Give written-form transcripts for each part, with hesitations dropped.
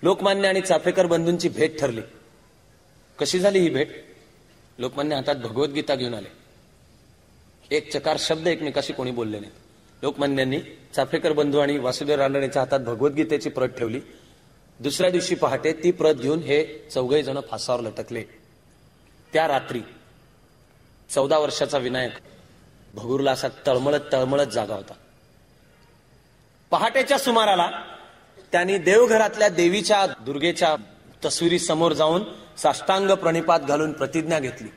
लोकमान्य आणि चाफेकर बंधूंची भेट ठरली. कशी झाली ही भेट? लोकमान्य हातात भगवद्गीता घेऊन आले. एक चकार शब्द एकमेकाशी कोणी बोलले नाही. लोकमान्यांनी चाफेकर बंधू आणि वासुदेव रानडेंच्या हातात भगवद्गीतेची प्रत ठेवली. दुसऱ्या दिवशी पहाटे ती प्रत घेऊन हे चौघे जण फासावर लटकले. त्या रात्री 14 वर्षाचा विनायक भगुरला असा तळमळत तळमळत जागा होता. पहाटेच्या सुमाराला त्यांनी देवघरातल्या देवीच्या दुर्गेच्या तस्वीरी समोर जाऊन साष्टांग प्रणिपात घालून प्रतिज्ञा घेतली.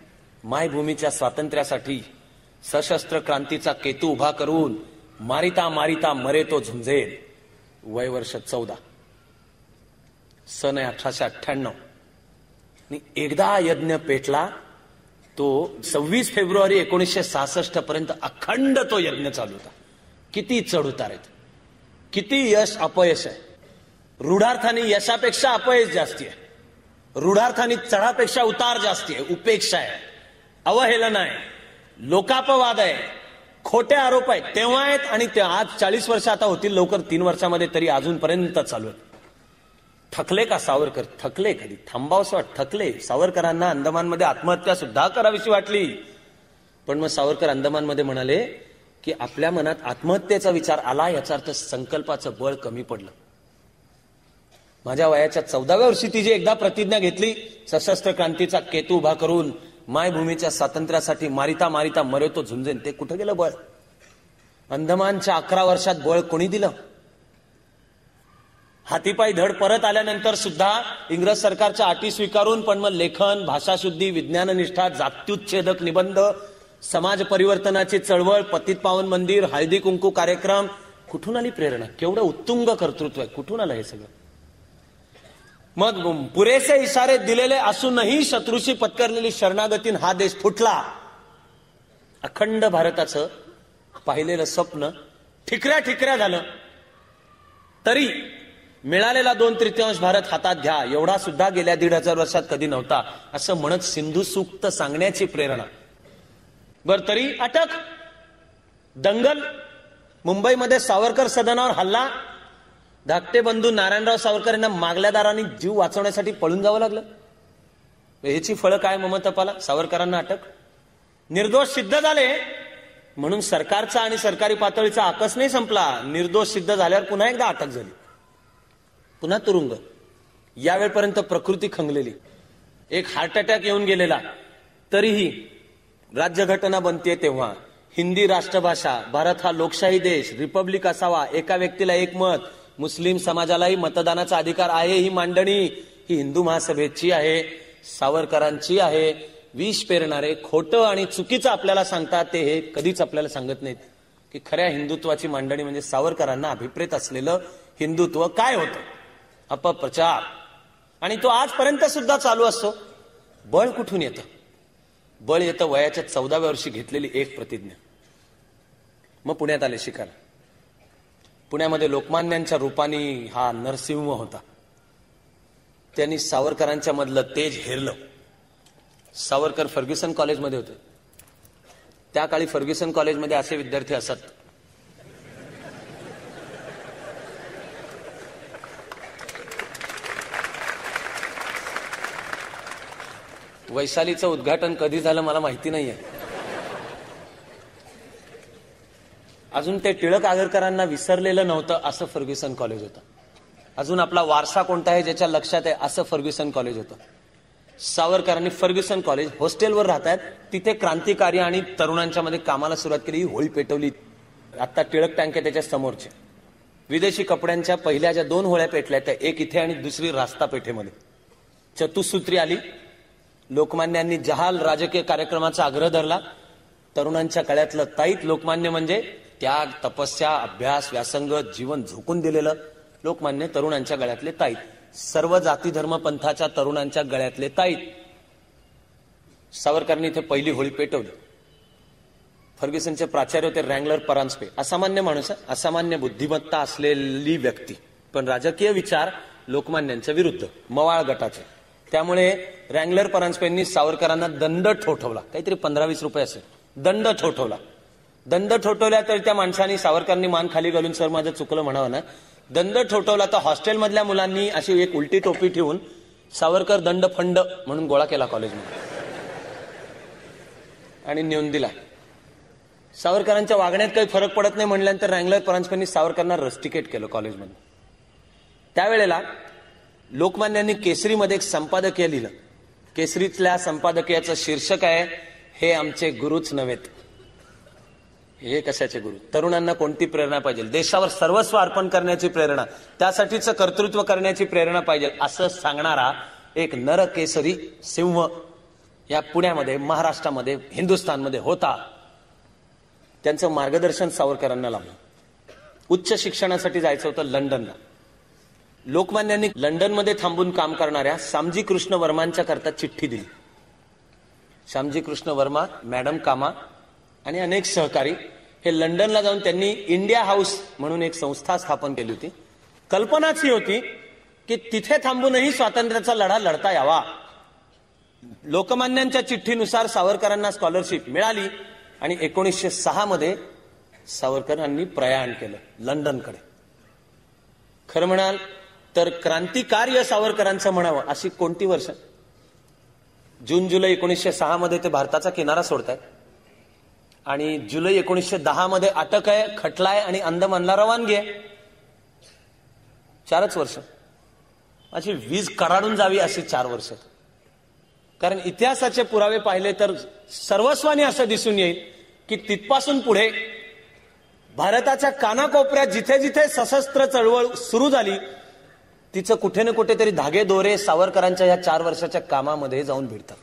मायभूमीच्या स्वातंत्र्यासाठी सशस्त्र क्रांतीचा केतू उभा करून मारिता मारिता मरे तो झुंजेल. वय वर्ष 14. सन 1898. एकदा यज्ञ पेटला तो 26 फेब्रुवारी 1966 पर्यंत अखंड तो यज्ञ चालू होता. किती चढ उतार आहेत, किती यश अपयश आहे. रूढार्थाने यशापेक्षा अपयश जास्ती आहे, रूढार्थाने चढापेक्षा उतार जास्ती आहे. उपेक्षा आहे, अवहेलना आहे, लोकापवाद आहे, खोटे आरोप आहेत. तेव्हा आहेत आणि ते आज 40 वर्ष आता होतील लवकर 3 वर्षामध्ये तरी अजूनपर्यंत चालू आहेत. थकले का सावरकर? थकले. कधी थांबावसं वाट. थकले. सावरकरांना अंदमानमध्ये आत्महत्या सुद्धा करावीशी वाटली. पण मग सावरकर अंदमानमध्ये म्हणाले की आपल्या मनात आत्महत्येचा विचार आला याचा अर्थ संकल्पाचं बळ कमी पडलं. माझ्या वयाच्या 14व्या वर्षी ती जी एकदा प्रतिज्ञा घेतली सशस्त्र क्रांतीचा केतू उभा करून मायभूमीच्या स्वातंत्र्यासाठी मारिता मारिता मरे तो झुंजेन, ते कुठं गेलं बळ? अंदमानच्या 11 वर्षात बळ कोणी दिलं? हातीपायी धड परत आल्यानंतर सुद्धा इंग्रज सरकारच्या अटी स्वीकारून पण मग लेखन, भाषाशुद्धी, विज्ञाननिष्ठा, जात्युच्छेदक निबंध, समाज परिवर्तनाची चळवळ, पतित पावन मंदिर, हळदी कुंकू कार्यक्रम, कुठून आली प्रेरणा? केवढं उत्तुंग कर्तृत्व आहे, कुठून आलं हे सगळं? मग पुरेसे इशारे दिलेले असूनही शत्रूशी पत्करलेली शरणागतीन हा देश फुटला. अखंड भारताचं पाहिलेलं स्वप्न ठिकऱ्या ठिकऱ्या झालं. तरी मिळालेला 2/3 भारत हातात घ्या एवढा सुद्धा गेल्या 1500 वर्षात कधी नव्हता, असं म्हणत सिंधू सूक्त सांगण्याची प्रेरणा. बर तरी अटक, दंगल, मुंबईमध्ये सावरकर सदनावर हल्ला, धाकटे बंधू नारायणराव सावरकर यांना मागल्या दारांनी जीव वाचवण्यासाठी पळून जावं लागलं. ह्याची फळं काय ममतापाला? सावरकरांना अटक. निर्दोष सिद्ध झाले म्हणून सरकारचा आणि सरकारी पातळीचा आकस नाही संपला. निर्दोष सिद्ध झाल्यावर पुन्हा एकदा अटक झाली, पुन्हा तुरुंग. यावेळपर्यंत प्रकृती खंगलेली, एक हार्ट अटॅक येऊन गेलेला. तरीही राज्यघटना बनतेय तेव्हा हिंदी राष्ट्रभाषा, भारत हा लोकशाही देश, रिपब्लिक असावा, एका व्यक्तीला एक मत, मुस्लिम समाजालाही मतदानाचा अधिकार आहे, ही मांडणी ही हिंदू महासभेची आहे, सावरकरांची आहे. विष पेरणारे खोटं आणि चुकीचं आपल्याला सांगतात ते हे कधीच आपल्याला सांगत नाहीत की खऱ्या हिंदुत्वाची मांडणी म्हणजे सावरकरांना अभिप्रेत असलेलं हिंदुत्व काय होतं. अपप्रचार, आणि तो आजपर्यंत सुद्धा चालू असतो. बळ कुठून येतं? बळ येतं वयाच्या 14व्या वर्षी घेतलेली एक प्रतिज्ञा. मग पुण्यात आले शिकायला. पुण्यामध्ये लोकमान्यांच्या रूपाने हा नरसिंह होता. त्यांनी सावरकरांच्या मधलं तेज हेरलं. सावरकर फर्ग्युसन कॉलेजमध्ये होते. त्या काळी फर्ग्युसन कॉलेजमध्ये असे विद्यार्थी असत. वैशालीचं उद्घाटन कधी झालं मला माहिती नाहीये. अजून ते टिळक आगरकरांना विसरलेलं नव्हतं असं फर्ग्युसन कॉलेज होतं. अजून आपला वारसा कोणता आहे ज्याच्या लक्षात आहे असं फर्ग्युसन कॉलेज होतं. सावरकरांनी फर्ग्युसन कॉलेज हॉस्टेलवर राहतात तिथे क्रांतिकारी आणि तरुणांच्या मध्ये कामाला सुरुवात केली. होळी पेटवली. आता टिळक टँक आहे त्याच्या समोरचे. विदेशी कपड्यांच्या पहिल्या ज्या 2 होळ्या पेटल्या त्या एक इथे आणि दुसरी रास्ता पेठेमध्ये. चतुसूत्री आली. लोकमान्यांनी जहाल राजकीय कार्यक्रमाचा आग्रह धरला. तरुणांच्या गळ्यातलं ताईत लोकमान्य म्हणजे त्याग, तपस्या, अभ्यास, व्यासंग, जीवन झोकून दिलेलं लोकमान्य तरुणांच्या गळ्यातले ताईत. सर्व जाती धर्म पंथाच्या तरुणांच्या गळ्यातले ताईत. सावरकरांनी इथे पहिली होळी पेटवली. फर्ग्युसनचे प्राचार्य होते रँगलर परांजपे. असामान्य माणूस, असामान्य बुद्धिमत्ता असलेली व्यक्ती, पण राजकीय विचार लोकमान्यांच्या विरुद्ध, मवाळ गटाचे. त्यामुळे रँगलर परांजपेंनी सावरकरांना दंड ठोठवला. काहीतरी 15-20 रुपये असेल. दंड ठोठवला. दंड ठोठवल्या तर त्या माणसाने सावरकरांनी मान खाली घालून सर माझं चुकलं म्हणावं ना. दंड ठोठवला तर हॉस्टेलमधल्या मुलांनी अशी एक उलटी टोपी ठेवून सावरकर दंड फंड म्हणून गोळा केला कॉलेजमध्ये आणि नेऊन दिला. सावरकरांच्या वागण्यात काही फरक पडत नाही म्हणल्यानंतर रँगलर परांजपेंनी सावरकरांना रस्टिकेट केलं कॉलेजमध्ये. त्यावेळेला लोकमान्यांनी केसरीमध्ये एक संपादकीय लिहिलं. केसरीतल्या संपादकीयाचं शीर्षक आहे, हे आमचे गुरुच नव्हेत. हे कशाचे गुरु? तरुणांना कोणती प्रेरणा पाहिजे? देशावर सर्वस्व अर्पण करण्याची प्रेरणा, त्यासाठीच कर्तृत्व करण्याची प्रेरणा पाहिजे असं सांगणारा एक नरकेसरी सिंह या पुण्यामध्ये, महाराष्ट्रामध्ये, हिंदुस्थानमध्ये होता. त्यांचं मार्गदर्शन सावरकरांना लाभलं. उच्च शिक्षणासाठी जायचं होतं लंडनला. लोकमान्यांनी लंडनमध्ये थांबून काम करणाऱ्या श्यामजी कृष्ण वर्मांच्या करता चिठ्ठी दिली. श्यामजी कृष्ण वर्मा, मॅडम कामा आणि अनेक सहकारी हे लंडनला जाऊन त्यांनी इंडिया हाऊस म्हणून एक संस्था स्थापन केली होती. कल्पनाच ही होती की तिथे थांबूनही स्वातंत्र्याचा लढा लढता यावा. लोकमान्यांच्या चिठ्ठीनुसार सावरकरांना स्कॉलरशिप मिळाली आणि 1906 मध्ये सावरकरांनी प्रयाण केलं लंडनकडे. खरं म्हणाल तर क्रांतिकार्य सावरकरांचं म्हणावं अशी कोणती वर्ष? जून जुलै 1906 मध्ये ते भारताचा किनारा सोडतायत आणि जुलै 1910 मध्ये अटक आहे, खटलाय आणि अंदमानला रवानगी आहे. 4च वर्ष. अशी वीज कडाडून जावी अशी 4 वर्ष. कारण इतिहासाचे पुरावे पाहिले तर सर्वस्वानी असं दिसून येईल की तिथपासून पुढे भारताच्या कानाकोपऱ्यात जिथे जिथे सशस्त्र चळवळ सुरू झाली तिचं कुठे ना कुठेतरी धागे दोरे सावरकरांच्या या 4 वर्षाच्या कामामध्ये जाऊन भिडतात.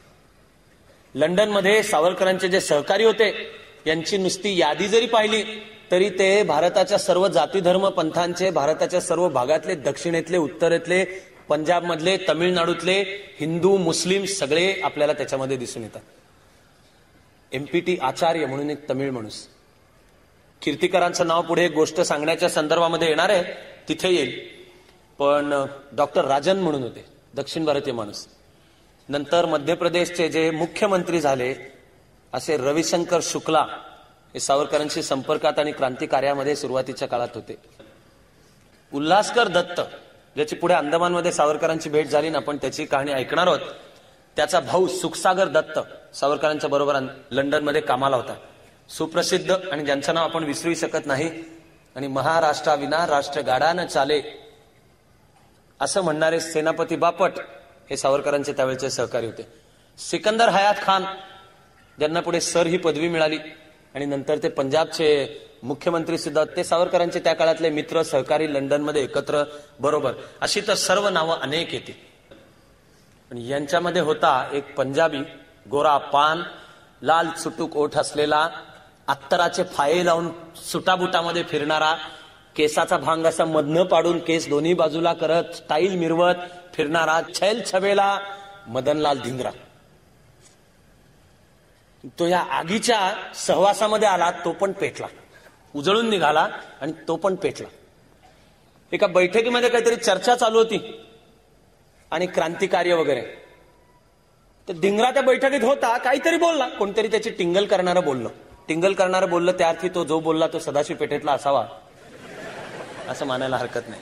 लंडनमध्ये सावरकरांचे जे सहकारी होते यांची नुसती यादी जरी पाहिली तरी ते भारताच्या सर्व जाती धर्म पंथांचे, भारताच्या सर्व भागातले, दक्षिणेतले, उत्तरेतले, पंजाबमधले, तमिळनाडूतले हिंदू मुस्लिम सगळे आपल्याला त्याच्यामध्ये दिसून येतात. MPT आचार्य म्हणून एक तमिळ माणूस, कीर्तिकरांचं नाव पुढे गोष्ट सांगण्याच्या संदर्भामध्ये येणार आहे तिथे येईल. पण डॉक्टर राजन म्हणून होते, दक्षिण भारतीय माणूस. नंतर मध्य प्रदेशचे जे मुख्यमंत्री झाले असे रविशंकर शुक्ला हे सावरकरांशी संपर्कात आणि क्रांती कार्यामध्ये सुरुवातीच्या काळात होते. उल्हासकर दत्त ज्याची पुढे अंदमानमध्ये सावरकरांची भेट झाली ना, आपण त्याची कहाणी ऐकणार आहोत. त्याचा भाऊ सुखसागर दत्त सावरकरांच्या बरोबर लंडनमध्ये कामाला होता. सुप्रसिद्ध आणि ज्यांचं नाव आपण विसरू शकत नाही आणि महाराष्ट्राविना राष्ट्र गाडा न चाले असं म्हणणारे सेनापती बापट हे सावरकरांचे त्यावेळचे सहकारी होते. सिकंदर हयात खान ज्यांना पुढे सर ही पदवी मिळाली आणि नंतर ते पंजाबचे मुख्यमंत्री सुद्धा, ते सावरकरांचे त्या काळातले मित्र, सहकारी, लंडनमध्ये एकत्र बरोबर. अशी तर सर्व नावं अनेक येतील. पण यांच्यामध्ये होता एक पंजाबी, गोरा पान, लाल चुटूक ओठ असलेला, अत्तराचे फाये लावून सुटाबुटामध्ये फिरणारा, केसाचा भांग असा मधनं पाडून केस दोन्ही बाजूला करत स्टाईल मिरवत फिरणारा छैल छबेला मदनलाल धिंगरा. तो या आगीच्या सहवासामध्ये आला, तो पण पेटला, उजळून निघाला आणि तो पण पेटला. एका बैठकीमध्ये काहीतरी चर्चा चालू होती आणि क्रांतिकार्य वगैरे. तर धिंगरा त्या बैठकीत होता, काहीतरी बोलला, कोणतरी त्याची टिंगल करणारं बोललं. टिंगल करणारं बोललं त्या अर्थी तो जो बोलला तो सदाशिव पेठेतला असावा असं मानायला हरकत नाही.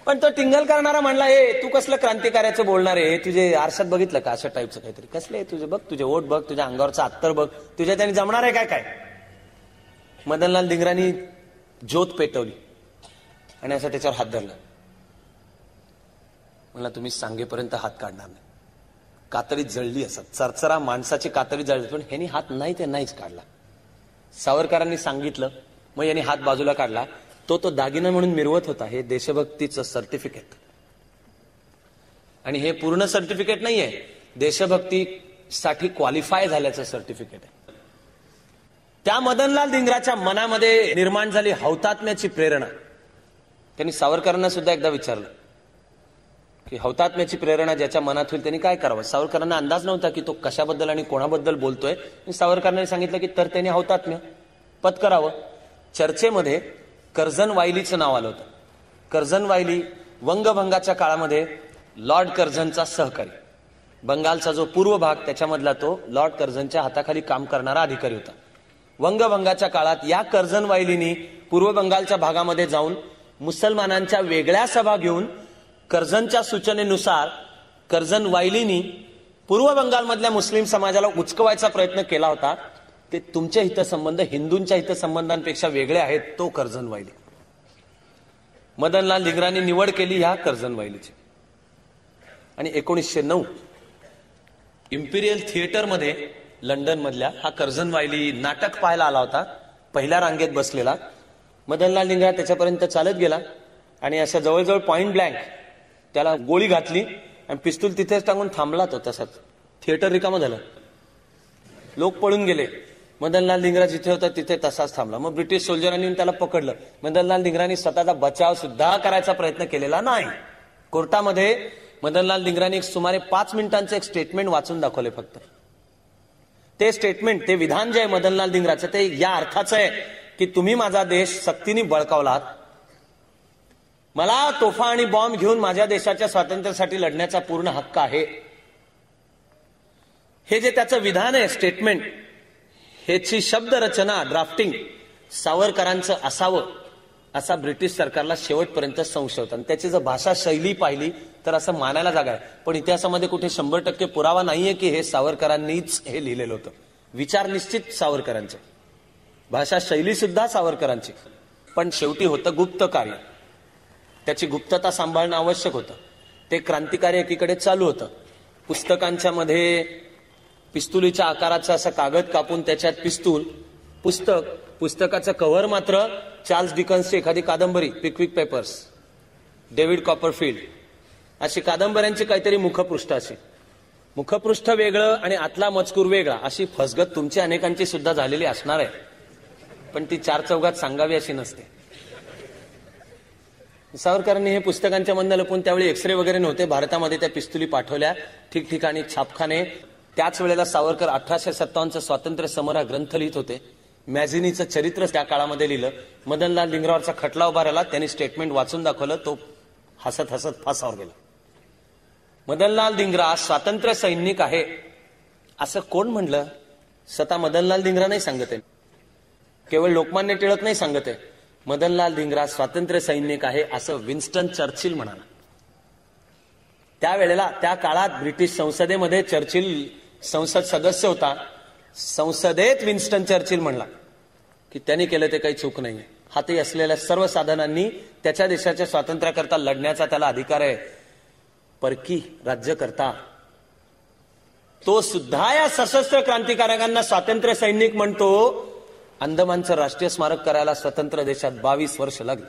पण तो टिंगल करणारा म्हणला, हे तू कसलं क्रांतिकार्याचं बोलणार आहे? तुझे आरशात बघितलं का अशा टाईपचं काहीतरी? कसले तुझे बघ, तुझे ओठ बघ, तुझ्या अंगावरचा अत्तर बघ, तुझ्या त्याने जमणार आहे काय काय? मदनलाल धिंगरांनी ज्योत पेटवली आणि असं त्याच्यावर हात धरला. म्हणला तुम्ही सांगेपर्यंत हात काढणार नाही. कातडी जळली, असं चरचरा माणसाची कातडी जळली, पण ह्यानी हात नाही ते नाहीच काढला. सावरकरांनी सांगितलं, मग यांनी हात बाजूला काढला. तो दागिना म्हणून मिरवत होता. हे देशभक्तीचं सर्टिफिकेट, आणि हे पूर्ण सर्टिफिकेट नाहीये, देशभक्तीसाठी क्वालिफाय झाल्याचं सर्टिफिकेट आहे. त्या मदनलाल धिंगराच्या मनामध्ये निर्माण झाली हौतात्म्याची प्रेरणा. त्यांनी सावरकरांना सुद्धा एकदा विचारलं की हौतात्म्याची प्रेरणा ज्याच्या मनात होईल त्यांनी काय करावं. सावरकरांना अंदाज नव्हता की तो कशाबद्दल आणि कोणाबद्दल बोलतोय. सावरकरांनी सांगितलं की तर त्यांनी हौतात्म्य पत्करावं. चर्चेमध्ये कर्झन वायलीचं नाव आलं होतं. कर्झन वायली वंगभंगाच्या काळामध्ये लॉर्ड कर्झनचा सहकारी, बंगालचा जो पूर्व भाग त्याच्यामधला तो लॉर्ड कर्झनच्या हाताखाली काम करणारा अधिकारी होता. वंगभंगाच्या काळात या कर्झन वायलीनी पूर्व बंगालच्या भागामध्ये जाऊन मुसलमानांच्या वेगळ्या सभा घेऊन कर्झनच्या सूचनेनुसार कर्झन वायलीनी पूर्व बंगालमधल्या मुस्लिम समाजाला उचकवायचा प्रयत्न केला होता. ते तुमचे हितसंबंध हिंदूंच्या हितसंबंधांपेक्षा वेगळे आहेत. तो कर्झन वायली. मदनलाल धिंगरांनी निवड केली ह्या कर्झन वायलीची आणि 1909 इम्पिरियल थिएटरमध्ये लंडन मधल्या हा कर्झन वायली नाटक पाहायला आला होता. पहिल्या रांगेत बसलेला. मदनलाल धिंगरा त्याच्यापर्यंत चालत गेला आणि अशा जवळजवळ पॉइंट ब्लँक त्याला गोळी घातली आणि पिस्तूल तिथेच टाकून थांबला. तो तसाच. थिएटर रिकामं झालं. लोक पळून गेले. मदनलाल धिंगरा जिथे होता तिथे तसाच थांबला. मग ब्रिटिश सोल्जरांनी त्याला पकडलं. मदनलाल धिंगरांनी स्वतःचा बचाव सुद्धा करायचा प्रयत्न केलेला नाही. कोर्टामध्ये मदनलाल धिंगरांनी सुमारे 5 मिनिटांचं एक स्टेटमेंट वाचून दाखवले फक्त. ते स्टेटमेंट, ते विधान जे आहे मदनलाल धिंगराचं, ते या अर्थाचं आहे की तुम्ही माझा देश सक्तीने बळकावलात. मला तोफा आणि बॉम्ब घेऊन माझ्या देशाच्या स्वातंत्र्यासाठी लढण्याचा पूर्ण हक्क आहे. हे जे त्याचं विधान आहे, स्टेटमेंट, ह्याची शब्दरचना, ड्राफ्टिंग सावरकरांचं असावं असा ब्रिटिश सरकारला शेवटपर्यंत संशय होता. आणि त्याची जर भाषा शैली पाहिली तर असं मानायला जागा आहे. पण इतिहासामध्ये कुठे 100% पुरावा नाहीये की हे सावरकरांनीच हे लिहिलेलं होतं. विचार निश्चित सावरकरांचे, भाषा शैली सुद्धा सावरकरांची. पण शेवटी होतं गुप्त कार्य. त्याची गुप्तता सांभाळणं आवश्यक होतं. ते क्रांतिकार्य एकीकडे चालू होतं. पुस्तकांच्या मध्ये पिस्तुलीच्या आकाराचा असा कागद कापून त्याच्यात पिस्तूल, पुस्तकाचं कव्हर मात्र चार्ल्स डिकन्सची एखादी कादंबरी, पिकविक पेपर्स, डेव्हिड कॉपरफिल्ड, अशी कादंबऱ्यांची काहीतरी मुखपृष्ठ. अशी मुखपृष्ठ वेगळं आणि आतला मजकूर वेगळा, अशी फसगत तुमची अनेकांची सुद्धा झालेली असणार आहे. पण ती 4 चौघात सांगावी अशी नसते. सावरकरांनी हे पुस्तकांच्या मधनं लपून, त्यावेळी एक्सरे वगैरे नव्हते भारतामध्ये, त्या पिस्तुली पाठवल्या ठिकठिकाणी छापखाने. त्याच वेळेला सावरकर 1857 स्वातंत्र्य समर हा ग्रंथ लिहित होते. मॅझिनीचं चरित्र त्या काळामध्ये लिहिलं. मदनलाल धिंगरावरचा खटला उभा राहिला. त्यांनी स्टेटमेंट वाचून दाखवलं. तो हसत हसत फासावर गेला. मदनलाल धिंगरा स्वातंत्र्य सैनिक आहे असं कोण म्हणलं? स्वतः मदनलाल धिंगरा नाही सांगत आहे, केवळ लोकमान्य टिळक नाही सांगत आहे. मदनलाल धिंगरा स्वातंत्र्य सैनिक आहे असं विन्स्टन चर्चिल म्हणाला. त्यावेळेला त्या काळात ब्रिटिश संसदेमध्ये चर्चिल संसद सदस्य होता. संसदेत विन्स्टन चर्चिल म्हणला की त्यांनी केलं ते काही चूक नाहीये. हाती असलेल्या सर्व साधनांनी त्याच्या देशाच्या स्वातंत्र्याकरता लढण्याचा त्याला अधिकार आहे. परकी राज्यकर्ता तो सुद्धा या सशस्त्र क्रांतिकारकांना स्वातंत्र्य सैनिक म्हणतो. अंदमानचं राष्ट्रीय स्मारक करायला स्वतंत्र देशात 22 वर्ष लागली.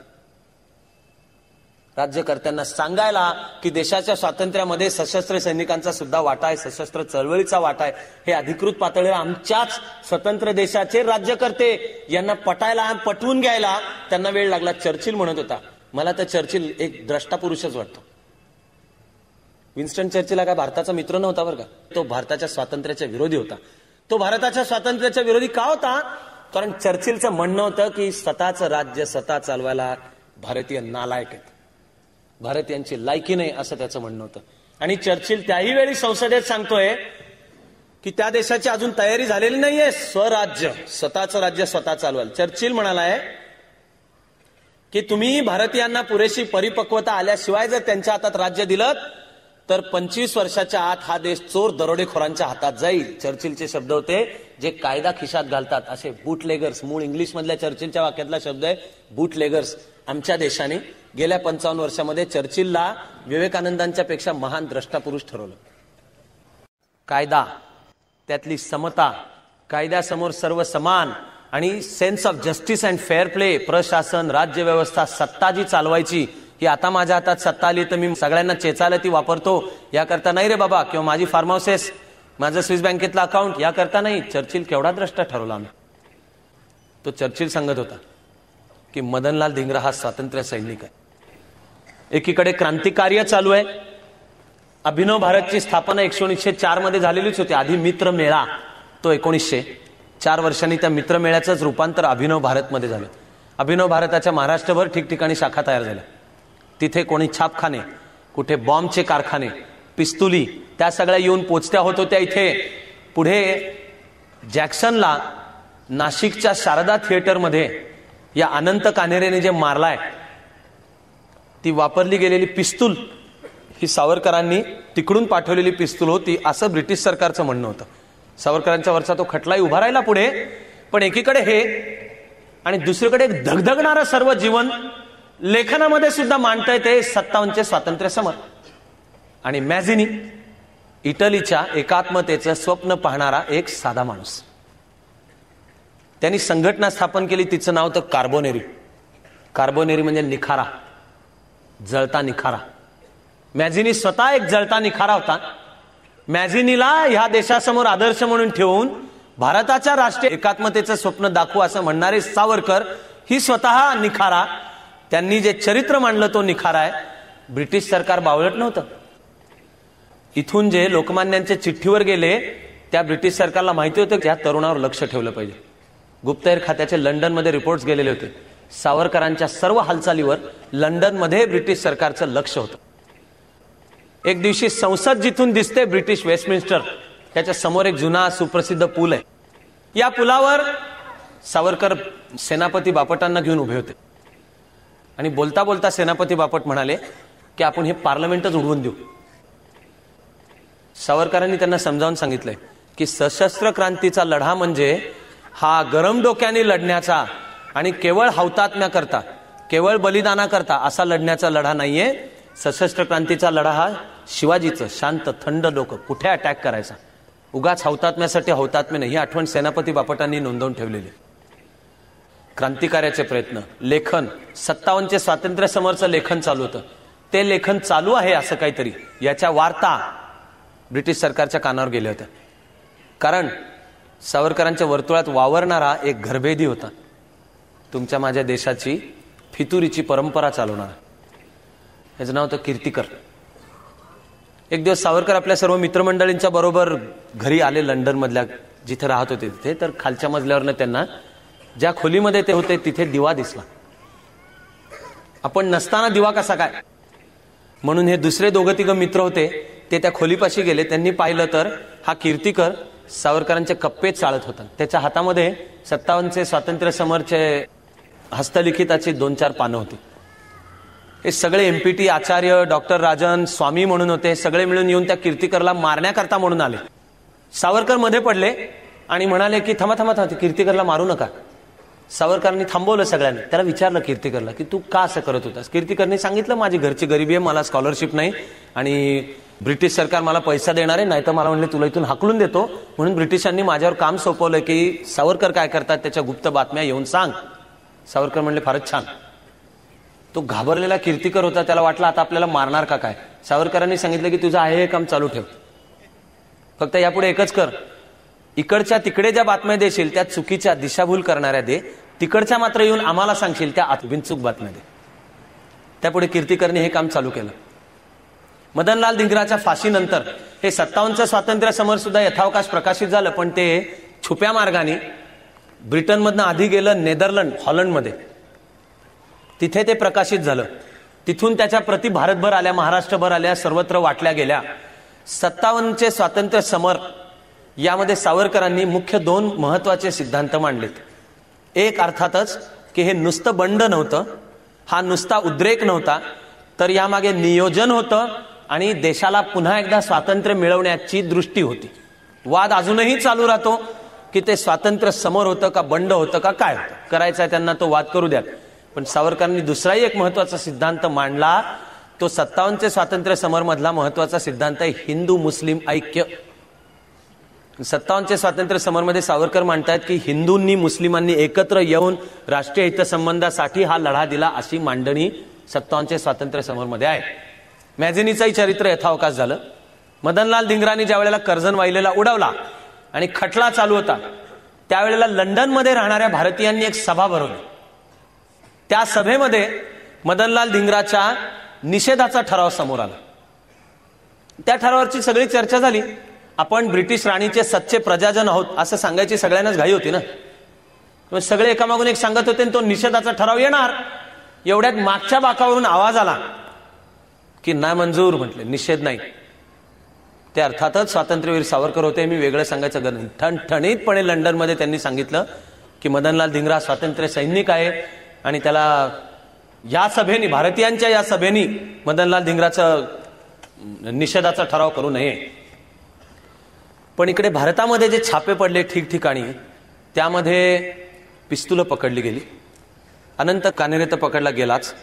राज्यकर्त्यांना सांगायला की देशाच्या स्वातंत्र्यामध्ये सशस्त्र सैनिकांचा सुद्धा वाटा आहे, सशस्त्र चळवळीचा वाटा आहे, हे अधिकृत पातळीवर आमच्याच स्वतंत्र देशाचे राज्यकर्ते यांना पटवून घ्यायला त्यांना वेळ लागला. चर्चिल म्हणत होता. मला तर चर्चिल एक द्रष्टा पुरुषच वाटतो. विन्स्टन चर्चिल हा काय भारताचा मित्र नव्हता बरं का. तो भारताच्या स्वातंत्र्याच्या विरोधी होता. तो भारताच्या स्वातंत्र्याच्या विरोधी का होता? कारण चर्चिलचं म्हणणं होतं की स्वतःचं राज्य स्वतः चालवायला भारतीय नालायक आहेत, भारतीयांची लायकी नाही, असं त्याचं म्हणणं होतं. आणि चर्चिल त्याही वेळी संसदेत सांगतोय की त्या देशाची अजून तयारी झालेली नाहीये स्वराज्य, स्वतःचं राज्य स्वतः चालवायला. चर्चिल म्हणालाय की तुम्ही भारतीयांना पुरेशी परिपक्वता आल्याशिवाय जर त्यांच्या हातात राज्य दिलं तर 25 वर्षाच्या आत हा देश चोर दरोडेखोरांच्या हातात जाईल. चर्चिलचे शब्द होते, जे कायदा खिशात घालतात असे बूटलेगर्स. मूळ इंग्लिश मधल्या चर्चिलच्या वाक्यातला शब्द आहे बूटलेगर्स. आमच्या देशाने गेल्या 55 वर्षामध्ये चर्चिलला विवेकानंदांच्या पेक्षा महान द्रष्टापुरुष ठरवलं. कायदा, त्यातली समता, कायद्यासमोर सर्व समान आणि sense of justice and fair play, प्रशासन, राज्यव्यवस्था, सत्ता जी चालवायची की आता माझ्या हातात सत्ता आली तर मी सगळ्यांना चेचायला ती वापरतो याकरता नाही रे बाबा, किंवा माझी फार्म हाऊसेस, माझं स्विस बँकेतलं अकाउंट याकरता नाही. चर्चिल केवढा द्रष्टा ठरवला आम्ही. तो चर्चिल सांगत होता की मदनलाल धिंगरा हा स्वातंत्र्य सैनिक आहे. एकीकडे क्रांतिकार्य चालू आहे. अभिनव भारतची स्थापना 1904 मध्ये झालेलीच होती. आधी मित्र मेळा, तो 1904 वर्षांनी त्या मित्र मेळ्याचंच रूपांतर अभिनव भारत मध्ये झालं. अभिनव भारताच्या महाराष्ट्रभर ठिकठिकाणी शाखा तयार झाल्या. तिथे कोणी छापखाने, कुठे बॉम्बचे कारखाने, पिस्तुली, त्या सगळ्या येऊन पोचत्या होत होत्या इथे. पुढे जॅक्सनला नाशिकच्या शारदा थिएटरमध्ये या अनंत कान्हेरेने जे मारलाय ती वापरली गेलेली पिस्तूल ही सावरकरांनी तिकडून पाठवलेली पिस्तूल होती असं ब्रिटिश सरकारचं म्हणणं होतं. सावरकरांच्या वरचा तो खटलाही उभा राहिला पुढे, पण एकीकडे हे आणि दुसरीकडे एक धगधगणारं सर्व जीवन लेखनामध्ये सुद्धा मांडता येते 57चे स्वातंत्र्य समर. आणि मॅझिनी इटलीच्या एकात्मतेचं स्वप्न पाहणारा एक साधा माणूस. त्यांनी संघटना स्थापन केली, तिचं नाव तर कार्बोनेरी. कार्बोनेरी म्हणजे निखारा, जळता निखारा. मॅझिनी स्वतः एक जळता निखारा होता. मॅझिनीला ह्या देशासमोर आदर्श म्हणून ठेवून भारताच्या राष्ट्रीय एकात्मतेचं स्वप्न दाखवू असं म्हणणारे सावरकर ही स्वतः निखारा. त्यांनी जे चरित्र मांडलं तो निखारा आहे. ब्रिटिश सरकार बावळट नव्हतं. इथून जे लोकमान्यांच्या चिठ्ठीवर गेले त्या ब्रिटिश सरकारला माहिती होतं की या तरुणावर लक्ष ठेवलं पाहिजे. गुप्तहेर खात्याचे लंडनमध्ये रिपोर्ट्स गेलेले होते. सावरकरांच्या सर्व हालचालीवर लंडनमध्ये ब्रिटिश सरकारचं लक्ष होतं. एक दिवशी संसद जिथून दिसते ब्रिटिश वेस्टमिन्स्टर, त्याच्या समोर एक जुना सुप्रसिद्ध पूल आहे. या पुलावर सावरकर सेनापती बापटांना घेऊन उभे होते आणि बोलता बोलता सेनापती बापट म्हणाले की आपण हे पार्लमेंटच उडवून देऊ. सावरकरांनी त्यांना समजावून सांगितलंय की सशस्त्र क्रांतीचा लढा म्हणजे हा गरम डोक्याने लढण्याचा आणि केवळ हौतात्म्याकरता, केवळ बलिदानाकरता असा लढण्याचा लढा नाहीये. सशस्त्र क्रांतीचा लढा हा शिवाजीचं शांत थंड डोकं कुठे अटॅक करायचा, उगाच हौतात्म्यासाठी हौतात्म्य नाही, ही आठवण सेनापती बापटांनी नोंदवून ठेवलेली. क्रांतिकार्याचे प्रयत्न, लेखन, 57चे स्वातंत्र्य समरचं लेखन चालू होतं. ते लेखन चालू आहे असं काहीतरी याच्या वार्ता ब्रिटिश सरकारच्या कानावर गेल्या होत्या. कारण सावरकरांच्या वर्तुळात वावरणारा एक घरभेदी होता, तुमच्या माझ्या देशाची फितुरीची परंपरा चालवणारा. याचं नाव होतं कीर्तिकर. एक दिवस सावरकर आपल्या सर्व मित्रमंडळींच्या बरोबर घरी आले लंडन मधल्या जिथे राहत होते तिथे. तर खालच्या मजल्यावरनं त्यांना ज्या खोलीमध्ये ते होते तिथे दिवा दिसला. आपण नसताना दिवा कसा काय म्हणून हे दुसरे दोघं तिघं मित्र होते ते त्या खोलीपाशी गेले. त्यांनी पाहिलं तर हा कीर्तिकर सावरकरांचे कप्पे चाळत होता. त्याच्या हातामध्ये 57चे स्वातंत्र्य समरचे हस्तलिखिताची 2-4 पानं होती. हे सगळे एमपीटी आचार्य, डॉक्टर राजन, स्वामी म्हणून होते. सगळे मिळून येऊन त्या कीर्तिकरला मारण्याकरता म्हणून आले. सावरकर मध्ये पडले आणि म्हणाले की थांबा थांबा थांबा, कीर्तिकरला मारू नका. सावरकरांनी थांबवलं सगळ्यांनी. त्याला विचारलं कीर्तिकरला की तू का असं करत होतास. कीर्तिकरने सांगितलं माझी घरची गरिबी आहे, मला स्कॉलरशिप नाही आणि ब्रिटिश सरकार मला पैसा देणार आहे, नाही तर मला म्हणले तुला इथून हाकलून देतो. म्हणून ब्रिटिशांनी माझ्यावर काम सोपवलं की सावरकर काय करतात त्याच्या गुप्त बातम्या येऊन सांग. सावरकर म्हणले फारच छान. तो घाबरलेला कीर्तिकर होता, त्याला वाटलं आता आपल्याला मारणार का काय. सावरकरांनी सांगितलं की तुझं आहे हे काम चालू ठेव, फक्त यापुढे एकच कर, इकडच्या तिकडे ज्या बातम्या देशील त्या चुकीच्या दिशाभूल करणाऱ्या दे, तिकडच्या मात्र येऊन आम्हाला सांगशील त्या बिनचूक बातम्या दे. त्यापुढे कीर्तिकरने हे काम चालू केलं. मदनलाल धिंगराच्या फाशीनंतर हे 57चं स्वातंत्र्य समर सुद्धा यथावकाश प्रकाशित झालं, पण ते छुप्या मार्गाने ब्रिटनमधनं आधी गेलं नेदरलंड, हॉलंडमध्ये, तिथे ते प्रकाशित झालं. तिथून त्याच्या प्रति भारतभर आल्या, महाराष्ट्रभर आल्या, सर्वत्र वाटल्या गेल्या. 57चे स्वातंत्र्य समर यामध्ये सावरकरांनी मुख्य 2 महत्वाचे सिद्धांत मांडलेत. एक अर्थातच की हे नुसतं बंड नव्हतं, हा नुसता उद्रेक नव्हता, तर यामागे नियोजन होतं आणि देशाला पुन्हा एकदा स्वातंत्र्य मिळवण्याची दृष्टी होती. वाद अजूनही चालू राहतो की ते स्वातंत्र्य समर होतं का बंड होतं का काय होतं, करायचा त्यांना तो वाद करू द्यात. पण सावरकरांनी दुसराही एक महत्वाचा सिद्धांत मांडला. तो 57चे स्वातंत्र्य समर मधला महत्वाचा सिद्धांत आहे हिंदू मुस्लिम ऐक्य. 57चे स्वातंत्र्य समरमध्ये सावरकर मांडतात की हिंदूंनी मुस्लिमांनी एकत्र येऊन राष्ट्रीय हितसंबंधासाठी हा लढा दिला, अशी मांडणी 57चे स्वातंत्र्य समरमध्ये आहे. मॅझिनीचंही चरित्र यथावकाश झालं. मदनलाल धिंगरांनी ज्या वेळेला कर्झन वाहिलेला उडवला आणि खटला चालू होता त्यावेळेला लंडनमध्ये राहणाऱ्या भारतीयांनी एक सभा भरवली. त्या सभेमध्ये मदनलाल धिंगराच्या निषेधाचा ठराव समोर आला. त्या ठरावावरची सगळी चर्चा झाली. आपण ब्रिटिश राणीचे सच्चे प्रजाजन आहोत असं सांगायची सगळ्यांनाच घाई होती ना. सगळे एकामागून एक सांगत होते, तो निषेधाचा ठराव येणार. एवढ्यात मागच्या बाकावरून आवाज आला की नाही मंजूर, म्हटले निषेध नाही. ते अर्थातच स्वातंत्र्यवीर सावरकर होते, मी वेगळं सांगायचं गरज नाही. ठणठणीतपणे लंडनमध्ये त्यांनी सांगितलं की मदनलाल धिंगरा स्वातंत्र्य सैनिक आहे आणि त्याला या सभेनी, भारतीयांच्या या सभेनी मदनलाल धिंगराचं निषेधाचा ठराव करू नये. पण इकडे भारतामध्ये जे छापे पडले ठिकठिकाणी, त्यामध्ये पिस्तूल पकडली गेली. अनंत कानेरे तर पकडला गेलाच.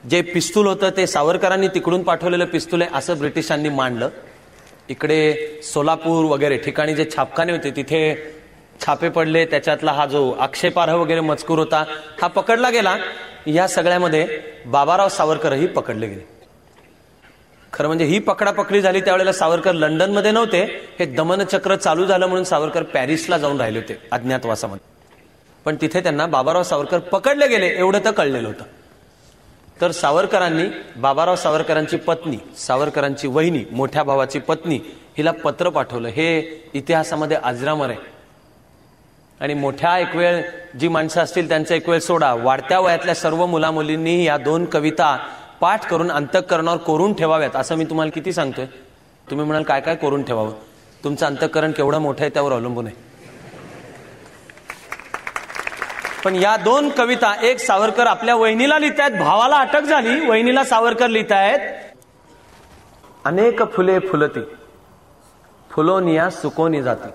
जे पिस्तूल होतं ते सावरकरांनी तिकडून पाठवलेलं पिस्तूल आहे असं ब्रिटिशांनी मांडलं. इकडे सोलापूर वगैरे ठिकाणी जे छापखाने होते तिथे छापे पडले. त्याच्यातला हा जो आक्षेपार्ह वगैरे मजकूर होता हा पकडला गेला. या सगळ्यामध्ये बाबाराव सावरकरही पकडले गेले. खरं म्हणजे ही पकडापकडी झाली त्यावेळेला सावरकर लंडनमध्ये नव्हते. हे दमनचक्र चालू झालं म्हणून सावरकर पॅरिसला जाऊन राहिले होते अज्ञातवासामध्ये. पण तिथे त्यांना बाबाराव सावरकर पकडले गेले एवढं तर कळलेलं होतं. तर सावरकरांनी बाबाराव सावरकरांची पत्नी, सावरकरांची वहिनी, मोठ्या भावाची पत्नी हिला पत्र पाठवलं. हे इतिहासामध्ये अजरामर आहे. आणि मोठ्या एक वेळ जी माणसं असतील त्यांचा एक वेळ सोडा, वाढत्या वयातल्या सर्व मुलामुलींनी या 2 कविता पाठ करून अंतःकरणावर कोरून ठेवाव्यात. असं मी तुम्हाला किती सांगतोय. तुम्ही म्हणाल काय काय कोरून ठेवावं. तुमचं अंतःकरण केवढं मोठं आहे त्यावर अवलंबून आहे. पण या 2 कविता, एक सावरकर आपल्या वहिनीला लिहितायत, भावाला अटक झाली, वहिनीला सावरकर लिहितायत. अनेक फुले फुलती, फुलोनिया सुकोनी जाती,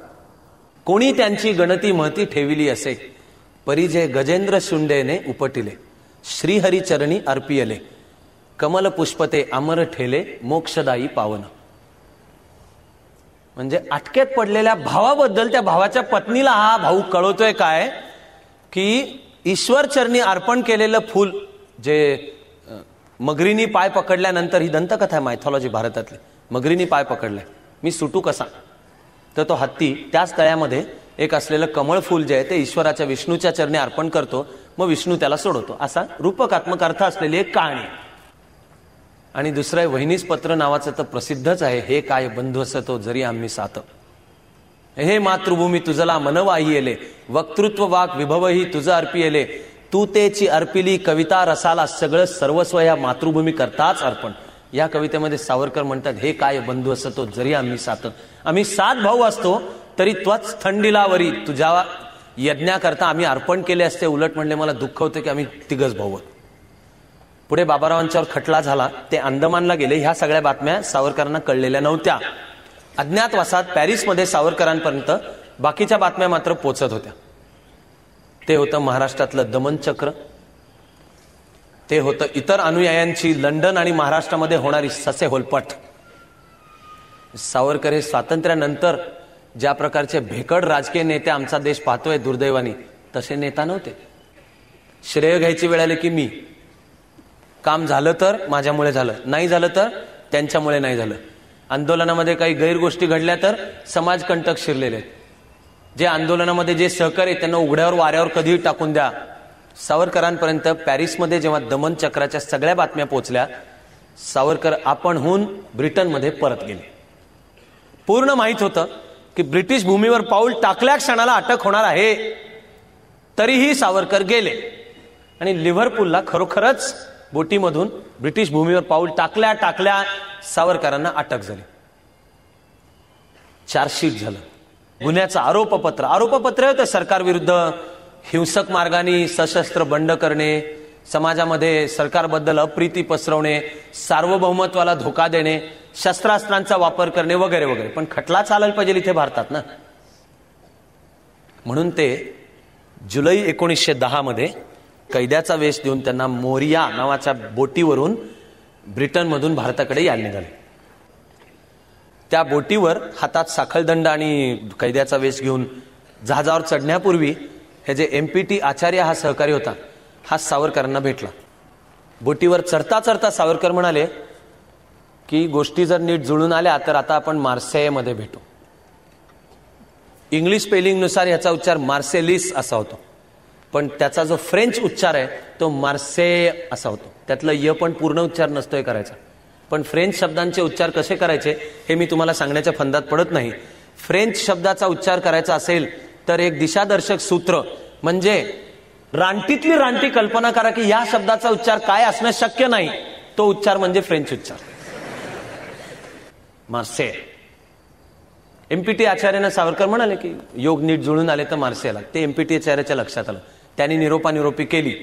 कोणी त्यांची गणती महती ठेविली असे, परिजे गजेंद्र शुंडेने उपटिले, श्रीहरी चरणी अर्पियले, कमल पुष्पते अमर ठेले, मोक्षदायी पावन. म्हणजे अटकेत पडलेल्या भावाबद्दल त्या भावाच्या पत्नीला हा भाऊ कळवतोय काय की ईश्वर चरणी अर्पण केलेलं फूल, जे मगरीनी पाय पकडल्यानंतर, ही दंतकथा आहे मायथॉलॉजी भारतातली, मगरीनी पाय पकडलाय, मी सुटू कसा, तर तो हत्ती त्याच तळ्यामध्ये एक असलेलं कमळ फूल जे आहे ते ईश्वराच्या विष्णूच्या चरणी अर्पण करतो, मग विष्णू त्याला सोडवतो. असा रूपकात्मक अर्थ असलेली एक कहाणी. आणि दुसरं आहे वहिनीस पत्र नावाचं तर प्रसिद्धच आहे. हे काय बंधू असतो जरी आम्ही सात, हे मातृभूमी तुझला मनवाही येले, वक्तृत्व वाक विभवही तुझं अर्पी येले, तू तेची अर्पिली कविता रसाला, सगळं सर्वस्व या मातृभूमी करताच अर्पण. या कवितेमध्ये सावरकर म्हणतात हे काय बंधू असतो जरी आम्ही सात, आम्ही 7 भाऊ असतो तरी त्वच थंडीला वरी तुझ्या यज्ञाकरता आम्ही अर्पण केले असते. उलट म्हणले मला दुःख होतं की आम्ही 3 भाऊ. पुढे बाबारावांच्यावर खटला झाला, ते अंदमानला गेले. ह्या सगळ्या बातम्या सावरकरांना कळलेल्या नव्हत्या. अज्ञातवासात पॅरिसमध्ये सावरकरांपर्यंत बाकीच्या बातम्या मात्र पोचत होत्या. ते होतं महाराष्ट्रातलं दमनचक्र, ते होतं इतर अनुयायांची लंडन आणि महाराष्ट्रामध्ये होणारी ससे होलपट. सावरकर हे स्वातंत्र्यानंतर ज्या प्रकारचे भेकड राजकीय नेते आमचा देश पाहतोय दुर्दैवाने, तसे नेता नव्हते. श्रेय घ्यायची वेळ आली की मी, काम झालं तर माझ्यामुळे झालं, नाही झालं तर त्यांच्यामुळे नाही झालं. आंदोलनामध्ये काही गैरगोष्टी घडल्या तर समाजकंटक शिरलेले, जे आंदोलनामध्ये जे सहकारी त्यांना उघड्यावर वाऱ्यावर कधीही टाकून द्या. सावरकरांपर्यंत पॅरिसमध्ये जेव्हा दमन चक्राच्या सगळ्या बातम्या पोहोचल्या, सावरकर आपणहून ब्रिटनमध्ये परत गेले. पूर्ण माहित होतं की ब्रिटिश भूमीवर पाऊल टाकल्या क्षणाला अटक होणार आहे, तरीही सावरकर गेले आणि लिव्हरपूलला खरोखरच बोटीमधून ब्रिटिश भूमीवर पाऊल टाकल्या टाकल्या सावरकरांना अटक झाली. चार्जशीट झालं, गुन्ह्याचं आरोपपत्र होतं सरकारविरुद्ध. हिंसक मार्गाने सशस्त्र बंड करणे, समाजामध्ये सरकारबद्दल अप्रीती पसरवणे, सार्वभौमत्वाला धोका देणे, शस्त्रास्त्रांचा वापर करणे वगैरे वगैरे. पण खटला चालायला पाहिजे इथे भारतात ना. म्हणून ते जुलै 1910 मध्ये कैद्याचा वेश देऊन त्यांना मोरिया नावाच्या बोटीवरून ब्रिटनमधून भारताकडे यायला निघाले. त्या बोटीवर हातात साखळदंड आणि कैद्याचा वेश घेऊन जहाजावर चढण्यापूर्वी हे जे MPT आचार्य हा सहकारी होता, हा सावरकरांना भेटला. बोटीवर चढता चढता सावरकर म्हणाले की गोष्टी जर नीट जुळून आल्या तर आता आपण मार्सेयमध्ये भेटू. इंग्लिश स्पेलिंगनुसार याचा उच्चार मार्सेलिस असा होतो, पण त्याचा जो फ्रेंच उच्चार आहे तो मार्सेय असा होतो. त्यातलं य पण पूर्ण उच्चार नसतोय करायचा. पण फ्रेंच शब्दांचे उच्चार कसे करायचे हे मी तुम्हाला सांगण्याच्या फंदात पडत नाही. फ्रेंच शब्दाचा उच्चार करायचा असेल तर एक दिशादर्शक सूत्र म्हणजे रानटीतली रानटी कल्पना करा की या शब्दाचा उच्चार काय असणं शक्य नाही. तो उच्चार म्हणजे फ्रेंच उच्चार मार्सेय. MPT आचार्यानं सावरकर म्हणाले की योग नीट जुळून आले तर मार्सेयला. ते MPT आचार्याच्या लक्षात आलं. त्यांनी निरोपानिरोपी केली.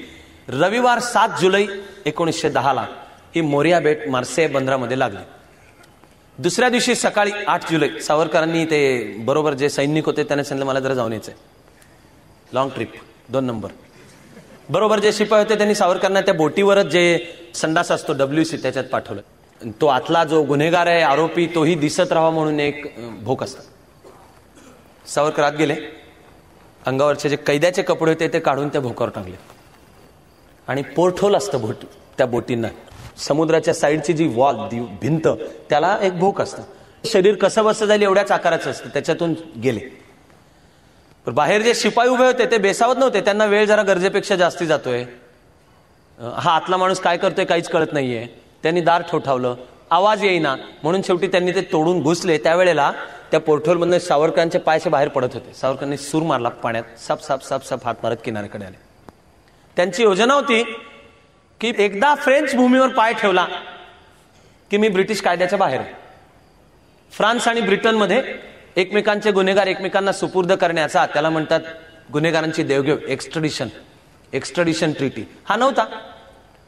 रविवार 7 जुलै 1910 ही मोरिया बेट मार्से बंदरामध्ये लागली. दुसऱ्या दिवशी सकाळी 8 जुलै सावरकरांनी ते बरोबर जे सैनिक होते त्यांना सांगितलं मला जरा जाऊन यायचंय, लॉंग ट्रिप 2 नंबर. बरोबर जे शिपाई होते त्यांनी सावरकरांना त्या बोटीवरच जे संडास असतो WC त्याच्यात पाठवलं. तो आतला जो गुन्हेगार आहे आरोपी तोही दिसत राहावा म्हणून एक भोक असतं. सावरकर आत गेले, अंगावरचे जे कैद्याचे कपडे होते ते काढून त्या भोकावर टांगले आणि पोर्टहोल असतं त्या बोटींना, समुद्राच्या साईडची जी वॉल भिंत त्याला एक भोक असतं. शरीर कसं बसं जाईल एवढ्याच आकाराचं असतं, त्याच्यातून गेले. बाहेर जे शिपाई उभे होते ते बेसावत नव्हते, त्यांना वेळ जरा गरजेपेक्षा जास्ती जातोय, हा आतला माणूस काय करतोय काहीच कळत नाहीये. त्यांनी दार ठोठावलं, आवाज येईना, म्हणून शेवटी त्यांनी ते तोडून घुसले. त्यावेळेला त्या पोर्टहोलमधून सावरकरांचे पायचे बाहेर पडत होते. सावरकरांनी सूर मारला पाण्यात, साप साप साप साप हात मारत किनाऱ्याकडे आले. त्यांची योजना होती की एकदा फ्रेंच भूमीवर पाय ठेवला की मी ब्रिटिश कायद्याच्या बाहेर आहे. फ्रान्स आणि ब्रिटनमध्ये एकमेकांचे गुन्हेगार एकमेकांना सुपूर्द करण्याचा, त्याला म्हणतात गुन्हेगारांची देवघेव, एक्स्ट्रडिशन ट्रीटी, हा नव्हता.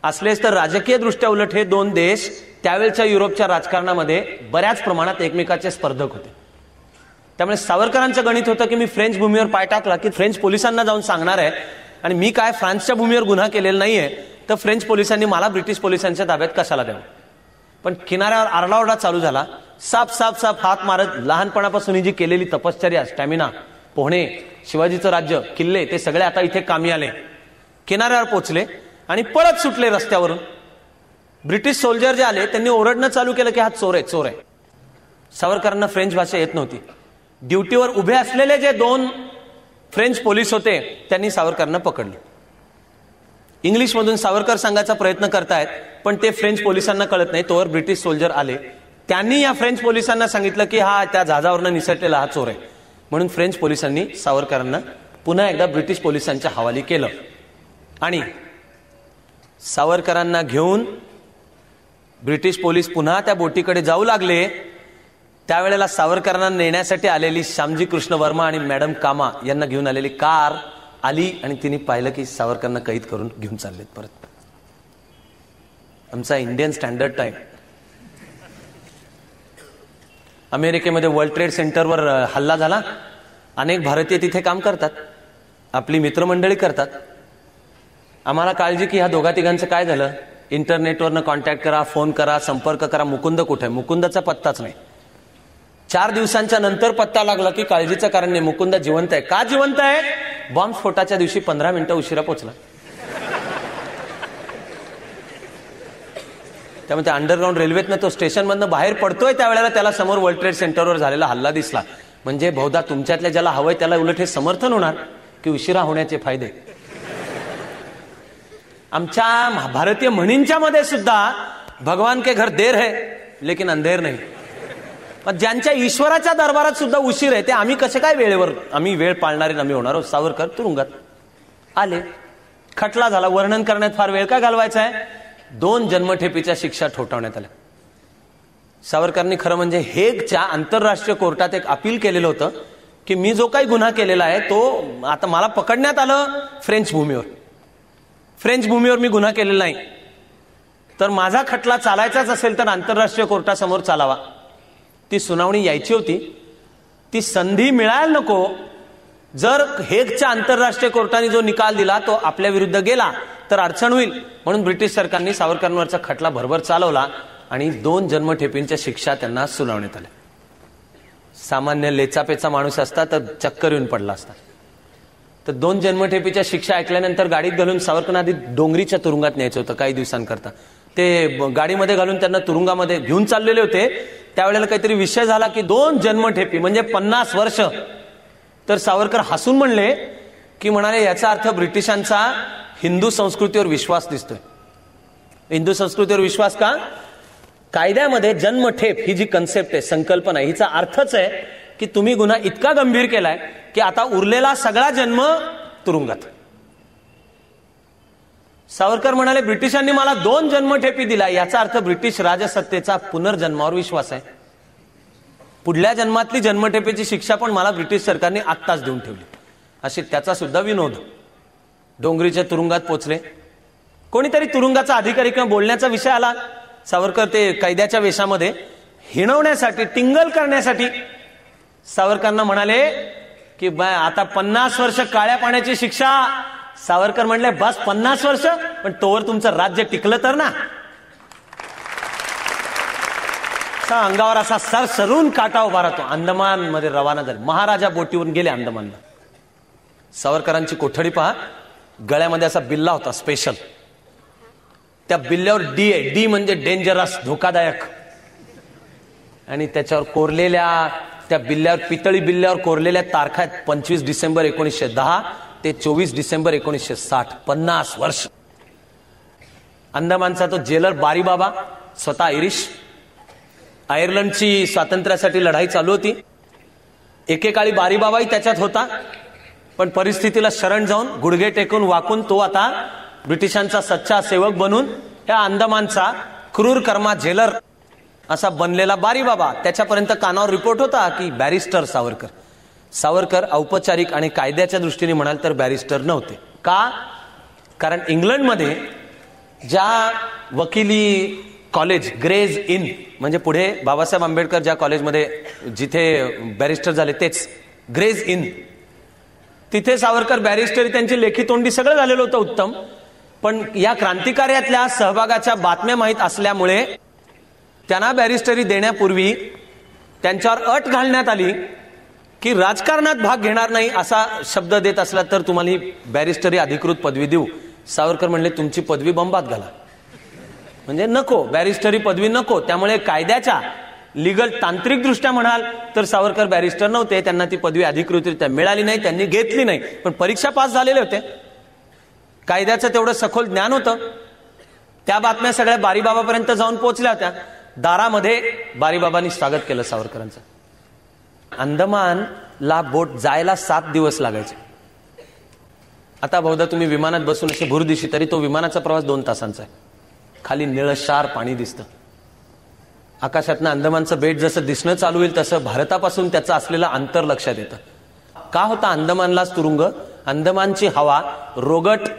असलेच तर राजकीय दृष्ट्या उलट हे 2 देश त्यावेळच्या युरोपच्या राजकारणामध्ये बऱ्याच प्रमाणात एकमेकाचे स्पर्धक होते. त्यामुळे सावरकरांचं गणित होतं की मी फ्रेंच भूमीवर पाय टाकला की फ्रेंच पोलिसांना जाऊन सांगणार आहे आणि मी काय फ्रान्सच्या भूमीवर गुन्हा केलेला नाहीये, तर फ्रेंच पोलिसांनी मला ब्रिटिश पोलिसांच्या ताब्यात कशाला द्यावं. पण किनाऱ्यावर आरडाओरडा चालू झाला, साप साप साप हात मारत. लहानपणापासून ही जी केलेली तपश्चर्या, स्टॅमिना, पोहणे, शिवाजीचं राज्य, किल्ले, ते सगळे आता इथे कामी आले. किनाऱ्यावर पोहोचले आणि पळत सुटले रस्त्यावरून. ब्रिटिश सोल्जर जे आले त्यांनी ओरडणं चालू केलं की हा चोर आहे, चोर आहे. सावरकरांना फ्रेंच भाषा येत नव्हती. ड्युटीवर उभे असलेले जे 2 फ्रेंच पोलीस होते त्यांनी सावरकरांना पकडले. इंग्लिशमधून सावरकर सांगायचा प्रयत्न करतायत, पण ते फ्रेंच पोलिसांना कळत नाही. तोवर ब्रिटिश सोल्जर आले, त्यांनी या फ्रेंच पोलिसांना सांगितलं की हा त्या जहाजावरनं निसटलेला हा चोर आहे. म्हणून फ्रेंच पोलिसांनी सावरकरांना पुन्हा एकदा ब्रिटिश पोलिसांच्या हवाली केलं आणि सावरकरांना घेऊन ब्रिटिश पोलीस पुन्हा त्या बोटीकडे जाऊ लागले. त्यावेळेला सावरकरांना नेण्यासाठी आलेली श्यामजी कृष्ण वर्मा आणि मॅडम कामा यांना घेऊन आलेली कार आली आणि तिने पाहिलं की सावरकरांना कैद करून घेऊन चाललेत परत. आमचा इंडियन स्टँडर्ड टाइम. अमेरिकेमध्ये वर्ल्ड ट्रेड सेंटरवर हल्ला झाला. अनेक भारतीय तिथे काम करतात, आपली मित्रमंडळी करतात. आम्हाला काळजी की ह्या 2-3 काय झालं. इंटरनेटवरनं कॉन्टॅक्ट करा, फोन करा, संपर्क करा. मुकुंद कुठे आहे? मुकुंदाचा पत्ताच नाही. 4 दिवसांच्या नंतर पत्ता लागला की काळजीचं कारण नाही, मुकुंद जिवंत आहे. का जिवंत आहे? बॉम्बस्फोटाच्या दिवशी 15 मिनिटं उशिरा पोहोचला. त्यामुळे अंडरग्राऊंड रेल्वेतनं तो स्टेशनमधनं बाहेर पडतोय त्यावेळेला त्याला समोर वर्ल्ड ट्रेड सेंटरवर झालेला हल्ला दिसला. म्हणजे बहुधा तुमच्यातल्या ज्याला हवंय त्याला उलट हे समर्थन होणार की उशिरा होण्याचे फायदे. आमच्या भारतीय म्हणींच्या मध्ये सुद्धा भगवान के घर देर है लेकिन अंधेर नाही. ज्यांच्या ईश्वराच्या दरबारात सुद्धा उशीर आहे ते आम्ही कसे काय वेळेवर, आम्ही वेळ पाळणारे आम्ही होणार आहोत. सावरकर तुरुंगात आले, खटला झाला. वर्णन करण्यात फार वेळ काय घालवायचा आहे. 2 जन्मठेपीच्या शिक्षा ठोठावण्यात आल्या. सावरकरांनी खरं म्हणजे हेगच्या आंतरराष्ट्रीय कोर्टात एक अपील केलेलं होतं की मी जो काही गुन्हा केलेला आहे तो आता मला पकडण्यात आलं फ्रेंच भूमीवर, फ्रेंच भूमीवर मी गुन्हा केलेला नाही, तर माझा खटला चालायचाच असेल तर आंतरराष्ट्रीय कोर्टासमोर चालावा. ती सुनावणी यायची होती, ती संधी मिळायला नको. जर हेगच्या आंतरराष्ट्रीय कोर्टाने जो निकाल दिला तो आपल्या विरुद्ध गेला तर अडचण होईल. म्हणून ब्रिटिश सरकारने सावरकरांवरचा खटला भरभर चालवला आणि 2 जन्मठेपींच्या शिक्षा त्यांना सुनावण्यात आल्या. सामान्य लेचापेचा माणूस असता तर चक्कर येऊन पडला असता. तर 2 जन्मठेपीच्या शिक्षा ऐकल्यानंतर गाडीत घालून सावरकरांना आधी डोंगरीच्या तुरुंगात न्यायचं होतं काही दिवसांकरता. ते गाडीमध्ये घालून त्यांना तुरुंगामध्ये घेऊन चाललेले होते. त्यावेळेला काहीतरी विषय झाला की 2 जन्मठेपी म्हणजे 50 वर्ष. तर सावरकर हसून म्हणले की म्हणाले याचा अर्थ ब्रिटिशांचा हिंदू संस्कृतीवर विश्वास दिसतोय. हिंदू संस्कृतीवर विश्वास का? कायद्यामध्ये जन्मठेप ही जी कन्सेप्ट आहे, संकल्पना, हिचा अर्थच आहे की तुम्ही गुन्हा इतका गंभीर केलाय की आता उरलेला सगळा जन्म तुरुंगात. सावरकर म्हणाले ब्रिटिशांनी मला 2 जन्मठेपी दिला, याचा अर्थ ब्रिटिश राजसत्तेचा पुनर्जन्मावर विश्वास आहे. पुढल्या जन्मातली जन्मठेपीची शिक्षा पण मला ब्रिटिश सरकारने आत्ताच देऊन ठेवली. अशी त्याचा सुद्धा विनोद. डोंगरीच्या तुरुंगात पोचले. कोणीतरी तुरुंगाचा अधिकारी किंवा बोलण्याचा विषय आला, सावरकर ते कैद्याच्या वेशामध्ये हिणवण्यासाठी, टिंगल करण्यासाठी सावरकरांना म्हणाले की आता 50 वर्ष काळ्या पाण्याची शिक्षा. सावरकर म्हणले बस 50 वर्ष, पण तोवर तुमचं राज्य टिकलं तर ना. अंगावर असा सरसरून काटा उभा राहतो. अंदमान मध्ये रवाना झाले, महाराजा बोटीवरून गेले अंदमानला. सावरकरांची कोठडी पहा, गळ्यामध्ये असा बिल्ला होता स्पेशल. त्या बिल्ल्यावर डी आहे, डी म्हणजे डेंजरस, धोकादायक. आणि त्याच्यावर कोरलेल्या, त्या बिल्ल्यावर, पितळी बिल्ल्यावर कोरलेल्या तारखा आहेत 25 डिसेंबर 1910 ते 24 डिसेंबर 1960. 50 वर्ष. अंदमानचा तो जेलर बारीबाबा, स्वतः आयरिश. आयर्लंडची स्वातंत्र्यासाठी लढाई चालू होती. एकेकाळी बारीबाबाही त्याच्यात होता, पण परिस्थितीला शरण जाऊन गुडघे टेकून वाकून तो आता ब्रिटिशांचा सच्चा सेवक बनून या अंदमानचा क्रूर कर्मा जेलर असा बनलेला बारीबाबा. त्याच्यापर्यंत कानावर रिपोर्ट होता की बॅरिस्टर सावरकर. सावरकर औपचारिक आणि कायद्याच्या दृष्टीने म्हणाल तर बॅरिस्टर नव्हते. का? कारण इंग्लंडमध्ये ज्या वकिली कॉलेज, ग्रेज इन म्हणजे पुढे बाबासाहेब आंबेडकर ज्या कॉलेजमध्ये जिथे बॅरिस्टर झाले तेच ग्रेज इन, तिथे सावरकर बॅरिस्टरी, त्यांची लेखी तोंडी सगळं झालेलं होतं उत्तम. पण या क्रांतिकार्यातल्या सहभागाच्या बातम्या माहीत असल्यामुळे त्यांना बॅरिस्टरी देण्यापूर्वी त्यांच्यावर अट घालण्यात आली की राजकारणात भाग घेणार नाही असा शब्द देत असला तर तुम्हाला ही बॅरिस्टरी अधिकृत पदवी देऊ. सावरकर म्हणले तुमची पदवी बंबात घाला, म्हणजे नको, बॅरिस्टरी पदवी नको. त्यामुळे कायद्याच्या लीगल तांत्रिक दृष्ट्या म्हणाल तर सावरकर बॅरिस्टर नव्हते, त्यांना ती पदवी अधिकृतरित्या मिळाली नाही, त्यांनी घेतली नाही. पण परीक्षा पास झालेले होते, कायद्याचं तेवढं सखोल ज्ञान होतं. त्या बातम्या सगळ्या बारीबाबापर्यंत जाऊन पोहोचल्या होत्या. दारामध्ये बारीबाबांनी स्वागत केलं सावरकरांचं. अंदमानला बोट जायला 7 दिवस लागायचे. आता बहुधा तुम्ही विमानात बसून असे भूरदिशी, तरी तो विमानाचा प्रवास 2 तासांचा आहे. खाली निळशार पाणी दिसतं. आकाशातनं अंदमानचं बेट जसं दिसणं चालू होईल तसं भारतापासून त्याचं असलेलं अंतर लक्षात येतं. का होता अंदमानलाच तुरुंग? अंदमानची हवा रोगट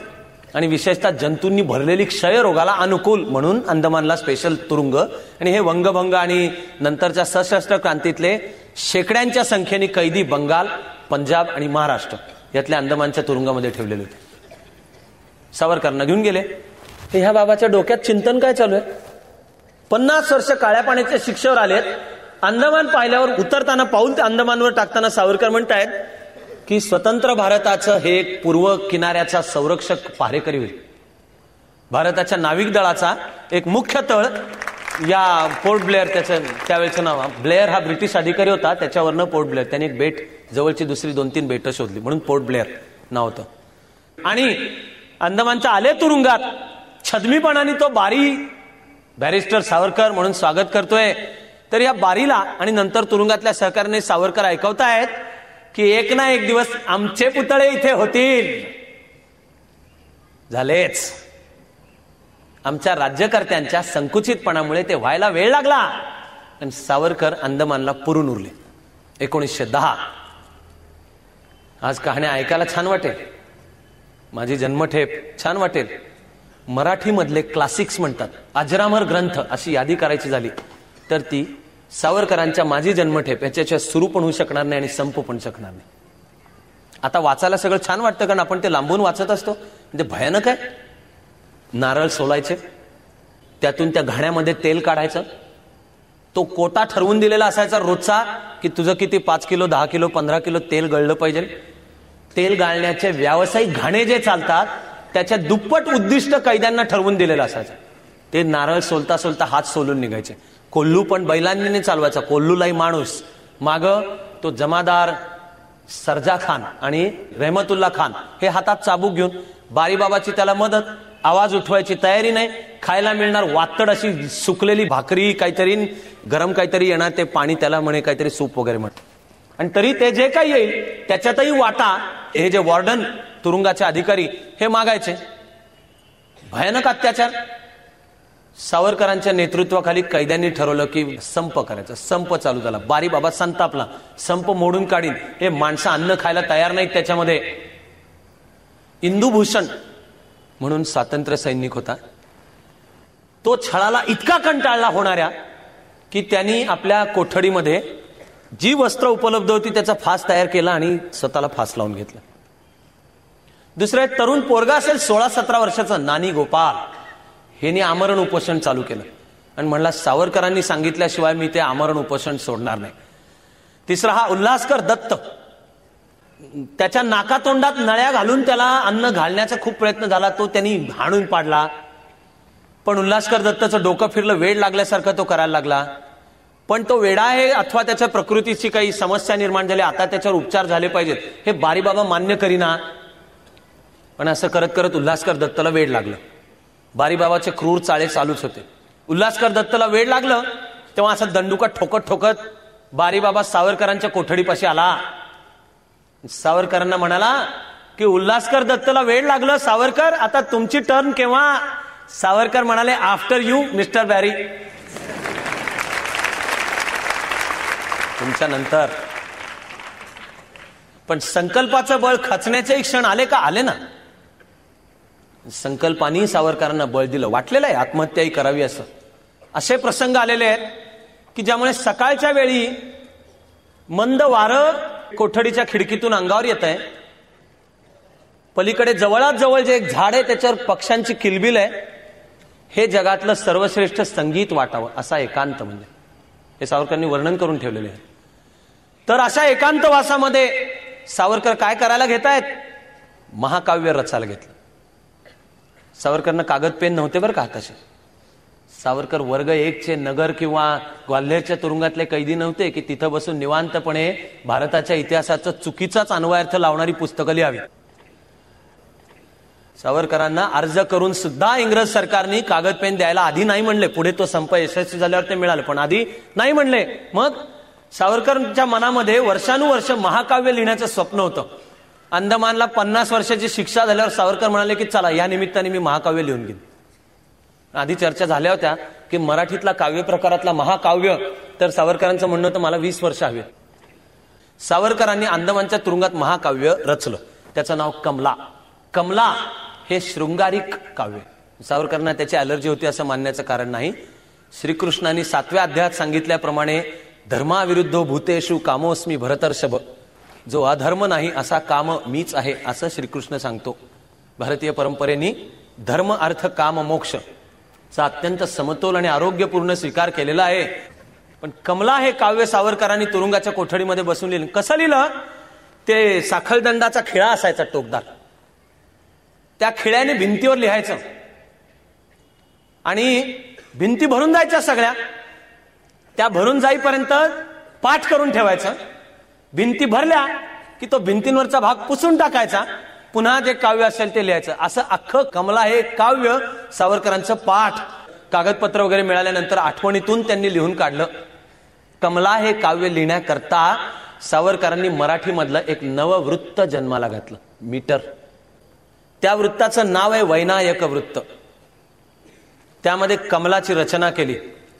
आणि विशेषतः जंतूंनी भरलेली क्षयरोगाला अनुकूल म्हणून अंदमानला स्पेशल तुरुंग. आणि हे वंगभंग आणि नंतरच्या सशस्त्र क्रांतीतले शेकड्यांच्या संख्येने कैदी बंगाल, पंजाब आणि महाराष्ट्र यातल्या अंदमानच्या तुरुंगामध्ये ठेवलेले होते. सावरकरांना घेऊन गेले. ह्या बाबाच्या डोक्यात चिंतन काय चालू आहे? 50 वर्ष काळ्या पाण्याच्या शिक्षेवर आलेत. अंदमान पाहिल्यावर उतरताना, पाऊल अंदमानवर टाकताना सावरकर म्हणतायत की स्वतंत्र भारताचं हे एक पूर्व किनाऱ्याचा संरक्षक पहारेकरी होईल. भारताच्या नाविक दलाचा एक मुख्य तळ या पोर्ट ब्लेअर, त्याचं त्यावेळेचं नाव, ब्लेअर हा ब्रिटिश अधिकारी होता, त्याच्यावरनं पोर्ट ब्लेअर, त्याने एक बेट, जवळची दुसरी 2-3 बेटं शोधली म्हणून पोर्ट ब्लेअर नाव होतं. आणि अंदमानच्या आले तुरुंगात, छदमीपणाने तो बारी बॅरिस्टर सावरकर म्हणून स्वागत करतोय. तर या बारीला आणि नंतर तुरुंगातल्या सहकार्याने सावरकर ऐकवतायत की एक ना एक दिवस आमचे पुतळे इथे होतील. झालेच. आमच्या राज्यकर्त्यांच्या संकुचितपणामुळे ते व्हायला वेळ लागला. आणि सावरकर अंदमानला पुरून उरले. 1910. आज कहाण्या ऐकायला छान वाटेल, माझी जन्मठेप छान वाटेल. मराठीमधले क्लासिक्स म्हणतात, अजरामर ग्रंथ अशी यादी करायची झाली तर ती सावरकरांच्या माझी जन्मठेप याच्याशिवाय सुरू पण होऊ शकणार नाही आणि संप पण शकणार नाही. आता वाचायला सगळं छान वाटतं कारण आपण ते लांबून वाचत असतो. ते भयानक आहे. नारळ सोलायचे, त्यातून त्या घाण्यामध्ये तेल काढायचं. तो कोटा ठरवून दिलेला असायचा रोजचा की तुझं किती 5 किलो, 10 किलो, 15 किलो तेल गळलं पाहिजे. तेल गाळण्याचे व्यावसायिक घाणे जे चालतात त्याच्या दुप्पट उद्दिष्ट कैद्यांना ठरवून दिलेलं असायचं. ते नारळ सोलता सोलता हात सोलून निघायचे. कोल्लू पण बैलांनी चालवायचा. कोल्लूलाही माणूस, माग तो जमादार सरजा खान आणि रहमतुल्ला खान हे हातात चाबूक घेऊन. बारीबाबाची त्याला मदत. आवाज उठवायची तयारी नाही. खायला मिळणार वातड अशी सुकलेली भाकरी, काहीतरी गरम काहीतरी येणार, ते पाणी त्याला म्हणे काहीतरी सूप वगैरे म्हण. आणि तरी ते जे काही येईल त्याच्यातही वाटा हे जे वॉर्डन तुरुंगाचे अधिकारी हे मागायचे. भयानक अत्याचार. सावरकरांच्या नेतृत्वाखाली कैद्यांनी ठरवलं की संप करायचं. संप चालू झाला. बारीबाबा संतापला. संप मोडून काढीन. हे माणसं अन्न खायला तयार नाहीत. त्याच्यामध्ये इंदुभूषण म्हणून स्वातंत्र्य सैनिक होता. तो छळाला इतका कंटाळला होणाऱ्या की त्यांनी आपल्या कोठडीमध्ये जी वस्त्र उपलब्ध होती त्याचा फास तयार केला आणि स्वतःला फास लावून घेतला. दुसरं एक तरुण पोरगा असेल 16-17 वर्षाचा नानी गोपाल, हेने आमरण उपोषण चालू केलं आणि म्हणला सावरकरांनी सांगितल्याशिवाय मी ते आमरण उपोषण सोडणार नाही. तिसरा हा उल्हासकर दत्त, त्याच्या नाकातोंडात नळ्या घालून त्याला अन्न घालण्याचा खूप प्रयत्न झाला, तो त्यांनी हाणून पाडला. पण उल्हासकर दत्तचं डोकं फिरलं, वेड लागल्यासारखं तो करायला लागला. पण तो वेडा आहे अथवा त्याच्या प्रकृतीची काही समस्या निर्माण झाली, आता त्याच्यावर उपचार झाले पाहिजेत, हे बारीबाबा मान्य करीना. पण असं करत करत उल्हासकर दत्तला वेड लागलं. बारीबाबाचे क्रूर चाळे चालूच होते. उल्हासकर दत्तला वेड लागलं तेव्हा असं दंडुका ठोकत ठोकत बारीबाबा सावरकरांच्या कोठडीपाशी आला. सावरकरांना म्हणाला की उल्हासकर दत्तला वेड लागलं, सावरकर आता तुमची टर्न केव्हा? सावरकर म्हणाले आफ्टर यू मिस्टर बॅरी, तुमच्या नंतर. पण संकल्पाचं बळ खचण्याचे क्षण आले का? आले ना. संकल्पानी सावरकरांना बळ दिलं. वाटलेलं आहे आत्महत्याही करावी असं. असे प्रसंग आलेले आहेत की ज्यामुळे सकाळच्या वेळी मंद वारं कोठडीच्या खिडकीतून अंगावर येत आहे. पलीकडे जवळात जवळ जे एक झाड आहे त्याच्यावर पक्ष्यांची किलबिल आहे. हे जगातलं सर्वश्रेष्ठ संगीत वाटावं असा एकांत, म्हणजे हे सावरकरांनी वर्णन करून ठेवलेले आहे. तर अशा एकांतवासामध्ये सावरकर काय करायला घेत आहेत? महाकाव्य रचायला घेतलं. सावरकरनं कागद पेन नव्हते बरं का हाताशी. सावरकर वर्ग 1चे नगर किंवा ग्वाल्हेरच्या तुरुंगातले कैदी नव्हते की तिथं बसून निवांतपणे भारताच्या इतिहासाचा चुकीचाच अन्वयार्थ लावणारी पुस्तकं लिहावी. सावरकरांना अर्ज करून सुद्धा इंग्रज सरकारने कागद पेन द्यायला आधी नाही म्हणले. पुढे तो संप यशस्वी झाल्यावर ते मिळालं, पण आधी नाही म्हणले. मग सावरकरांच्या मनामध्ये वर्षानुवर्ष महाकाव्य लिहिण्याचं स्वप्न होतं. अंदमानला 50 वर्षाची शिक्षा झाल्यावर सावरकर म्हणाले की चला या निमित्ताने मी महाकाव्य लिहून घेईन. आधी चर्चा झाल्या होत्या की मराठीतला काव्य प्रकारातला महाकाव्य, तर सावरकरांचं म्हणणं होतं मला 20 वर्ष हवे. सावरकरांनी अंदमानच्या तुरुंगात महाकाव्य रचलं. त्याचं नाव कमला. कमला हे शृंगारिक काव्य. सावरकरांना त्याची अलर्जी होती असं मानण्याचं कारण नाही. श्रीकृष्णाने 7व्या अध्यायात सांगितल्याप्रमाणे धर्माविरुद्ध भूतेषु कामोस्मी भरतर्षभ, जो अधर्म नाही असा काम मीच आहे असं श्रीकृष्ण सांगतो. भारतीय परंपरेने धर्म अर्थ काम मोक्ष चा अत्यंत समतोल आणि आरोग्यपूर्ण स्वीकार केलेला आहे. पण कमला हे काव्य सावरकरांनी तुरुंगाच्या कोठडीमध्ये बसून लिहिलं. कसं लिहिलं? ते साखळदंडाचा खिळा असायचा टोकदार, त्या खिळ्याने भिंतीवर लिहायचं आणि भिंती भरून जायच्या सगळ्या. त्या भरून जाईपर्यंत पाठ करून ठेवायचं. भिंती भरल्या की तो भिंतींवरचा भाग पुसून टाकायचा, पुन्हा जे काव्य असेल ते लिहायचं. असं अख्खं कमला हे काव्य सावरकरांचं पाठ कागदपत्र वगैरे मिळाल्यानंतर आठवणीतून त्यांनी लिहून काढलं. कमला हे काव्य लिहिण्याकरता सावरकरांनी मराठीमधलं एक नववृत्त जन्माला घातलं, मीटर. त्या वृत्ताचं नाव आहे वैनायक वृत्त. त्यामध्ये कमलाची रचना केली.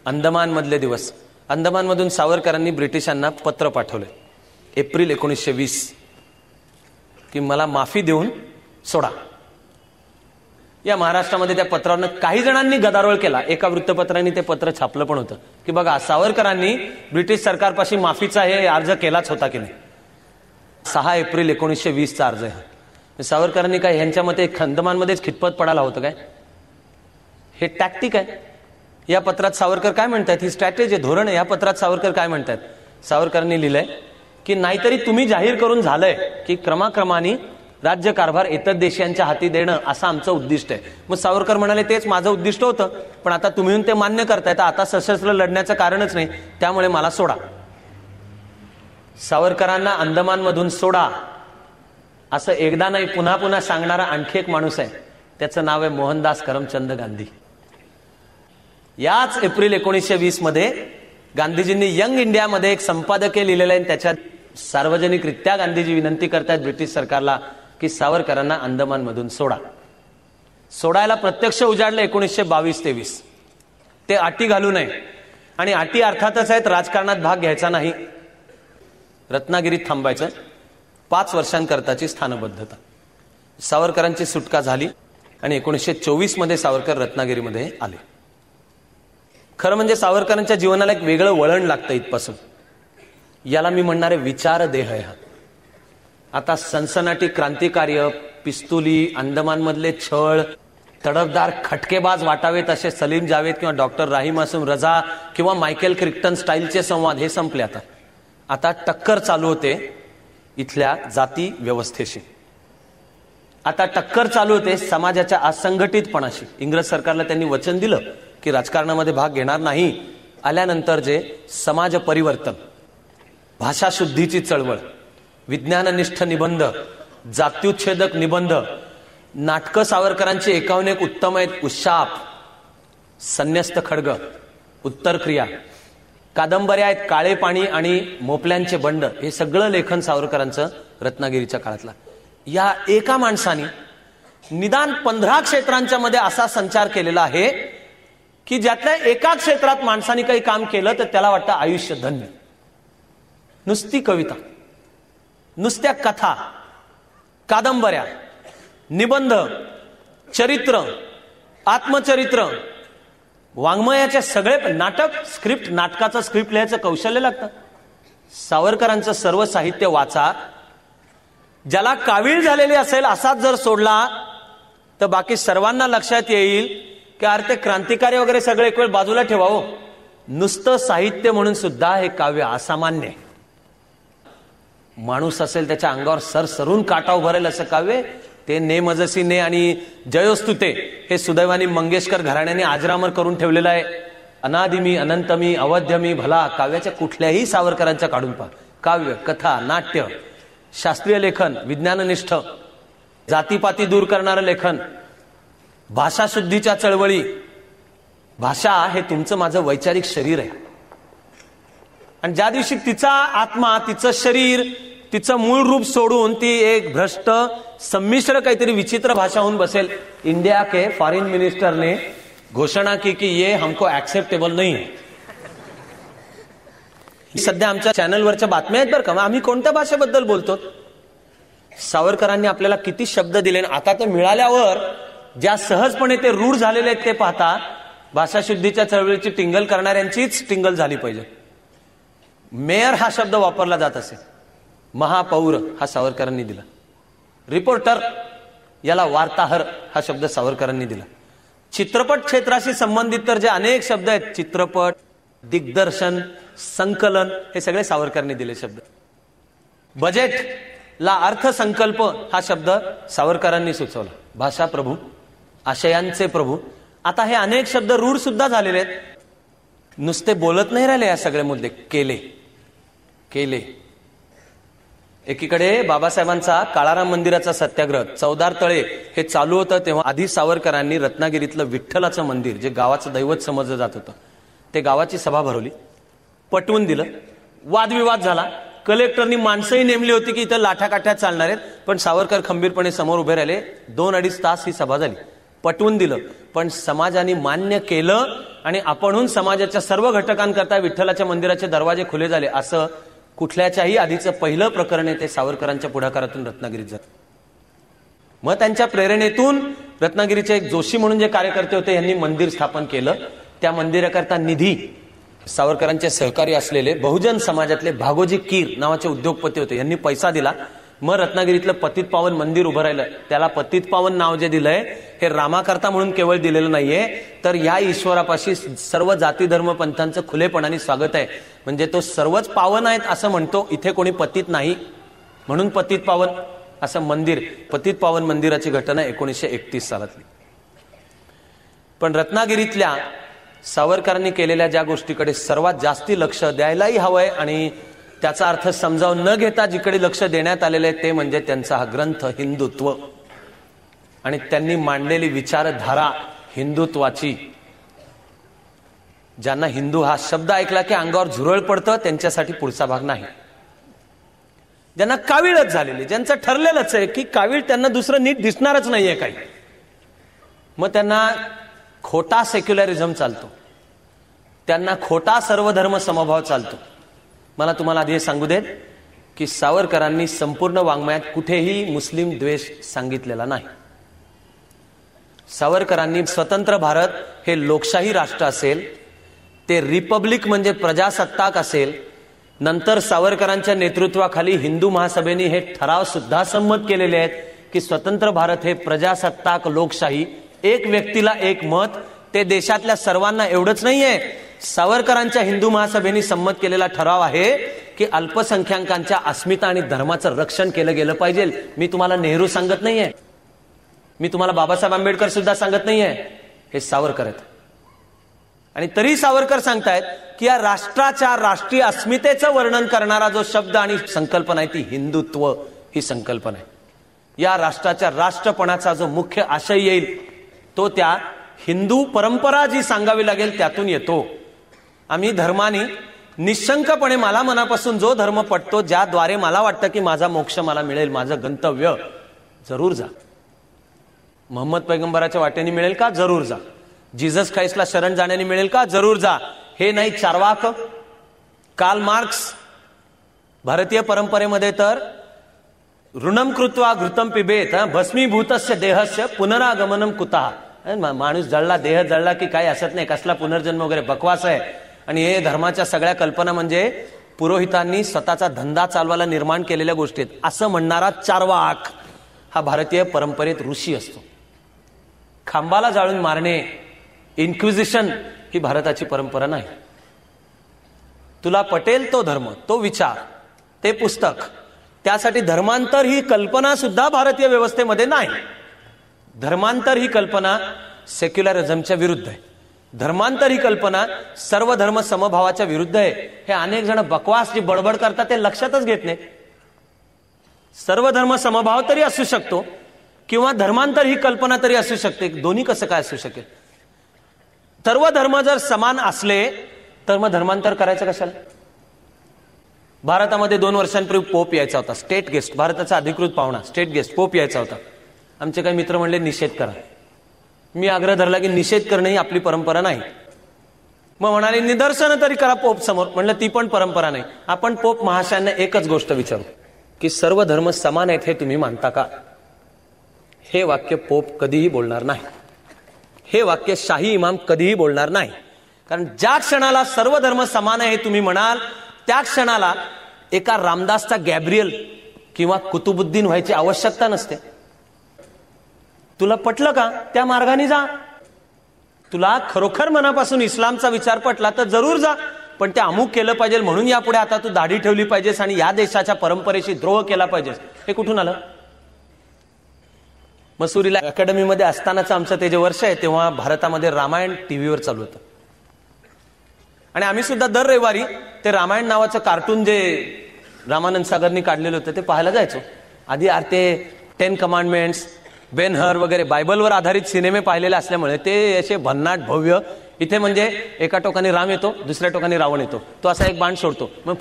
अंदमान मधले दिवस. अंदमानमधून सावरकरांनी ब्रिटिशांना पत्र पाठवले एप्रिल 1920 की मला माफी देऊन सोडा. या महाराष्ट्रामध्ये त्या पत्रावरनं काही जणांनी गदारोळ केला. एका वृत्तपत्राने ते पत्र छापलं पण होतं की बघा सावरकरांनी ब्रिटिश सरकारपाशी माफीचा हे अर्ज केलाच होता की नाही. 6 एप्रिल 1920 चा अर्ज आहे. सावरकरांनी काय ह्यांच्या मते अंदमानमध्येच खितपत पडायला होतं काय? हे टॅक्टिक आहे. या पत्रात सावरकर काय म्हणतात? ही स्ट्रॅटेजी, धोरण आहे. या पत्रात सावरकर काय म्हणतात? सावरकरांनी लिहिलंय की नाहीतरी तुम्ही जाहीर करून झालंय की क्रमाक्रमाने राज्यकारभार इतर देशांच्या हाती देणं असं आमचं उद्दिष्ट आहे. मग सावरकर म्हणाले तेच माझं उद्दिष्ट होतं, पण आता तुम्ही ते मान्य करताय तर आता सशस्त्र लढण्याचं कारणच नाही, त्यामुळे मला सोडा. सावरकरांना अंदमानमधून सोडा असं एकदा नाही पुन्हा पुन्हा सांगणारा आणखी एक माणूस आहे. त्याचं नाव आहे मोहनदास करमचंद गांधी. याच एप्रिल 1920 मध्ये गांधीजींनी यंग इंडियामध्ये एक संपादकीय लिहिलेलं आहे. त्याच्यात सार्वजनिकरित्या गांधीजी विनंती करतात ब्रिटिश सरकारला की सावरकरांना अंदमानमधून सोडा. सोडायला प्रत्यक्ष उजाडलं 1922-23. ते अटी घालू नये आणि अटी अर्थातच आहेत राजकारणात भाग घ्यायचा नाही, रत्नागिरीत थांबायचं, 5 वर्षांकरताची स्थानबद्धता. सावरकरांची सुटका झाली आणि 1924 मध्ये सावरकर रत्नागिरीमध्ये आले. खरं म्हणजे सावरकरांच्या जीवनाला एक वेगळं वळण लागतं इथपासून. याला मी म्हणणारे विचार देह आहे. आता सनसनाटी क्रांतिकार्य, पिस्तुली, अंदमानमधले छळ, तडफदार खटकेबाज वाटावेत असे सलीम जावेद किंवा डॉक्टर राहीम मासूम रजा किंवा मायकेल क्रिक्टन स्टाईलचे संवाद हे संपले. आता टक्कर चालू होते इथल्या जाती व्यवस्थेशी. आता टक्कर चालू होते समाजाच्या असंघटितपणाशी. इंग्रज सरकारला त्यांनी वचन दिलं की राजकारणामध्ये भाग घेणार नाही. आल्यानंतर जे समाज परिवर्तन, भाषाशुद्धीची चळवळ, विज्ञाननिष्ठ निबंध, जात्युच्छेदक निबंध, नाटकं सावरकरांची 51 उत्तम आहेत. उशाप, संन्यस्त खड्ग, उत्तर क्रिया, कादंबऱ्या आहेत, काळे पाणी आणि मोपल्यांचे बंड, हे सगळं लेखन सावरकरांचं रत्नागिरीच्या काळातला. या एका माणसाने निदान 15 क्षेत्रांच्या मध्ये असा संचार केलेला आहे की ज्यातल्या एका क्षेत्रात माणसाने काही काम केलं तर त्याला वाटतं आयुष्य धन्य. नुसती कविता, नुसत्या कथा, कादंबऱ्या, निबंध, चरित्र, आत्मचरित्र, वाङ्मयाचे सगळे नाटक, स्क्रिप्ट, नाटकाचं स्क्रिप्ट लिहायचं कौशल्य लागतं. सावरकरांचं सर्व साहित्य वाचा. ज्याला कावीळ झालेली असेल असाच जर सोडला तर बाकी सर्वांना लक्षात येईल की अरे ते क्रांतिकारी वगैरे सगळे एक वेळ बाजूला ठेवावं. नुसतं साहित्य म्हणून सुद्धा हे काव्य असामान्य आहे. माणूस असेल त्याच्या अंगावर सरसरून काटा उभारेल असं काव्य ते. ने मजसी ने आणि जयोस्तुते हे सुदैवानी मंगेशकर घराण्याने आजरामर करून ठेवलेलं आहे. अनादिमी, अनंतमी, अवध्यमी, भला काव्याच्या कुठल्याही सावरकरांच्या काढून पहा. काव्य, कथा, नाट्य, शास्त्रीय लेखन, विज्ञाननिष्ठ, जातीपाती दूर करणारं लेखन, भाषाशुद्धीच्या चळवळी. भाषा हे तुमचं माझं वैचारिक शरीर आहे. आणि ज्या दिवशी तिचा आत्मा, तिचं शरीर, तिचं मूळ रूप सोडून ती एक भ्रष्ट संमिश्र काहीतरी विचित्र भाषा होऊन बसेल. इंडिया के फॉरेन मिनिस्टर ने घोषणा की कि ये हमको एक्सेप्टेबल नहीं है. सध्या आमच्या चॅनलवरच्या बातम्या आहेत बरं का. आम्ही कोणत्या भाषेबद्दल बोलतो? सावरकरांनी आपल्याला किती शब्द दिले. आता ते मिळाल्यावर ज्या सहजपणे ते रूढ झालेले आहेत ते पाहता भाषाशुद्धीच्या चळवळीची टिंगल करणाऱ्यांचीच टिंगल झाली पाहिजे. मेयर हा शब्द वापरला जात असे. महापौर हा सावरकरांनी दिला. रिपोर्टर याला वार्ताहर हा शब्द सावरकरांनी दिला. चित्रपट क्षेत्राशी संबंधित तर जे अनेक शब्द आहेत, चित्रपट, दिग्दर्शन, संकलन, हे सगळे सावरकरांनी दिले शब्द. बजेटला अर्थसंकल्प हा शब्द सावरकरांनी सुचवला. भाषा प्रभू, आशयांचे प्रभू. आता हे अनेक शब्द रूढ सुद्धा झालेले आहेत. नुसते बोलत नाही राहिले या सगळे मुद्दे, केले केले. एकीकडे बाबासाहेबांचा काळाराम मंदिराचा सत्याग्रह, चौदार तळे हे चालू होतं तेव्हा आधी सावरकरांनी रत्नागिरीतलं विठ्ठलाचं मंदिर, जे गावाचं दैवत समजलं जात होतं, ते गावाची सभा भरवली, पटवून दिलं. वादविवाद झाला. कलेक्टरनी माणसंही नेमली होती की इथं लाठाकाठ्या चालणार आहेत, पण सावरकर खंबीरपणे समोर उभे राहिले. 2-2.5 तास ही सभा झाली. पटवून दिलं, पण समाजाने मान्य केलं आणि आपणहून समाजाच्या सर्व घटकांकरता विठ्ठलाच्या मंदिराचे दरवाजे खुले झाले. असं कुठल्याच्याही आधीचं पहिलं प्रकरण आहे ते सावरकरांच्या पुढाकारातून रत्नागिरीत झालं. मग त्यांच्या प्रेरणेतून रत्नागिरीचे एक जोशी म्हणून जे कार्यकर्ते होते यांनी मंदिर स्थापन केलं. त्या मंदिराकरता निधी सावरकरांचे सहकारी असलेले बहुजन समाजातले भागोजी कीर नावाचे उद्योगपती होते, यांनी पैसा दिला. मग रत्नागिरीतलं पतित पावन मंदिर उभं राहिलं. त्याला पतित पावन नाव जे दिलंय हे रामाकरता म्हणून केवळ दिलेलं नाहीये, तर या ईश्वरापाशी सर्व जाती धर्म पंथांचं खुलेपणाने स्वागत आहे. म्हणजे तो सर्वच पावन आहेत असं म्हणतो. इथे कोणी पतित नाही म्हणून पतित पावन असं मंदिर. पतित पावन मंदिराची घटना 1931 सालातली. पण रत्नागिरीतल्या सावरकरांनी केलेल्या ज्या गोष्टीकडे सर्वात जास्ती लक्ष द्यायलाही हवंय आणि त्याचा अर्थ समजावून न घेता जिकडे लक्ष देण्यात आलेलं आहे ते म्हणजे त्यांचा हा ग्रंथ हिंदुत्व आणि त्यांनी मांडलेली विचारधारा हिंदुत्वाची. ज्यांना हिंदू हा शब्द ऐकला की अंगावर झुरळ पडतं त्यांच्यासाठी पुढचा भाग नाही. ज्यांना कावीळच झालेली, ज्यांचं ठरलेलंच आहे की कावीळ त्यांना दुसरं नीट दिसणारच नाहीये काही, मग त्यांना खोटा सेक्युलरिझम चालतो, त्यांना खोटा सर्वधर्म समभाव चालतो. मला तुम्हाला आधी हे सांगू देत की सावरकरांनी संपूर्ण वाङ्मयात कुठेही मुस्लिम द्वेष सांगितलेला नाही. सावरकरांनी स्वतंत्र भारत हे लोकशाही राष्ट्र असेल, ते रिपब्लिक म्हणजे प्रजासत्ताक असेल, नंतर सावरकरांच्या नेतृत्वाखाली हिंदू महासभेने हे ठराव सुद्धा संमत केलेले आहेत की स्वतंत्र भारत हे प्रजासत्ताक लोकशाही, एक व्यक्तीला एक मत, ते देशातल्या सर्वांना एवढंच नाहीये, सावरकरांच्या हिंदू महासभेने संमत केलेला ठराव आहे की अल्पसंख्याकांच्या अस्मिता आणि धर्माचं रक्षण केलं गेलं पाहिजे. मी तुम्हाला नेहरू सांगत नाहीये, मी तुम्हाला बाबासाहेब आंबेडकर सुद्धा सांगत नाहीये, हे सावरकर आहेत. आणि तरी सावरकर सांगतायत की या राष्ट्राच्या राष्ट्रीय अस्मितेचं वर्णन करणारा जो शब्द आणि संकल्पना आहे ती हिंदुत्व ही संकल्पना आहे. या राष्ट्राच्या राष्ट्रपणाचा जो मुख्य आशय येईल तो त्या हिंदू परंपरा जी सांगावी लागेल त्यातून येतो. आम्ही धर्माने निशंकपणे मला मनापासून जो धर्म पटतो, ज्याद्वारे मला वाटतं की माझा मोक्ष मला मिळेल, माझं गंतव्य, जरूर जा. मोहम्मद पैगंबराच्या वाटेने मिळेल का? जरूर जा. जीसस ख्राइस्टला शरण जाण्याने मिळेल का? जरूर जा. हे नाही चार्वाक, कार्ल मार्क्स, भारतीय परंपरेमध्ये तर ऋणम कृत्वा घृतम पिबेत भस्मीभूतस्य देहस्य पुनरागमनम कुतः. माणूस जळला, देह जळला की काही असत नाही, कसला पुनर्जन्म वगैरे बकवास आहे. आणि हे धर्माच्या सगळ्या कल्पना म्हणजे पुरोहितांनी स्वतःचा धंदा चालवायला निर्माण केलेल्या गोष्टी आहेत असं म्हणणारा चार्वाक हा भारतीय परंपरेत ऋषी असतो. खांबाला जाळून मारणे, इन्क्विजिशन ही भारताची परंपरा नाही. तुला पटेल तो धर्म, तो विचार, ते पुस्तक, त्यासाठी धर्मांतर ही कल्पना सुद्धा भारतीय व्यवस्थेमध्ये नाही. धर्मांतर ही कल्पना सेक्युलरिझमच्या विरुद्ध आहे. धर्मांतर ही कल्पना सर्व धर्म समभावाच्या विरुद्ध आहे. हे अनेक जण बकवास जी बडबड करतात ते लक्षातच घेत नाही. सर्व धर्म समभाव तरी असू शकतो किंवा धर्मांतर ही कल्पना तरी असू शकते, दोन्ही कसं काय असू शकेल? सर्व धर्म जर समान असले तर मग धर्मांतर करायचं कशाला? भारतामध्ये 2 वर्षांपूर्वी पोप यायचा होता, स्टेट गेस्ट, भारताचा अधिकृत पाहुणा, स्टेट गेस्ट पोप यायचा होता. आमचे काही मित्र म्हणले निषेध करा. मी आग्रह धरला की निषेध करणे ही आपली परंपरा नाही. मग म्हणाले निदर्शनं तरी करा पोप समोर. म्हणलं ती पण परंपरा नाही. आपण पोप महाशयांना एकच गोष्ट विचारू की सर्व धर्म समान आहेत हे तुम्ही मानता का? हे वाक्य पोप कधीही बोलणार नाही. हे वाक्य शाही इमाम कधीही बोलणार नाही. कारण ज्या क्षणाला सर्व धर्म समान आहे हे तुम्ही म्हणाल त्या क्षणाला एका रामदासचा गॅब्रियल किंवा कुतुबुद्दीन व्हायची आवश्यकता नसते. तुला पटलं का? त्या मार्गाने जा. तुला खरोखर मनापासून इस्लामचा विचार पटला तर जरूर जा, पण ते अमुक केलं पाहिजे म्हणून यापुढे आता तू दाढी ठेवली पाहिजेस आणि या देशाच्या परंपरेशी द्रोह केला पाहिजेस, हे कुठून आलं? मसुरीला अकॅडमीमध्ये असतानाचं आमचं ते जे वर्ष आहे तेव्हा भारतामध्ये रामायण टीव्हीवर चालू होतं आणि आम्ही सुद्धा दर रविवारी ते रामायण नावाचं कार्टून जे रामानंद सागरनी काढलेलं होतं ते पाहायला जायचो. आधी ते 10 कमांडमेंट्स, बेन हर वगैरे बायबलवर आधारित सिनेमे पाहिलेले असल्यामुळे ते असे भन्नाट भव्य, इथे म्हणजे एका टोकाने राम येतो, दुसऱ्या टोकाने रावण येतो, तो असा एक बाण सोडतो, मग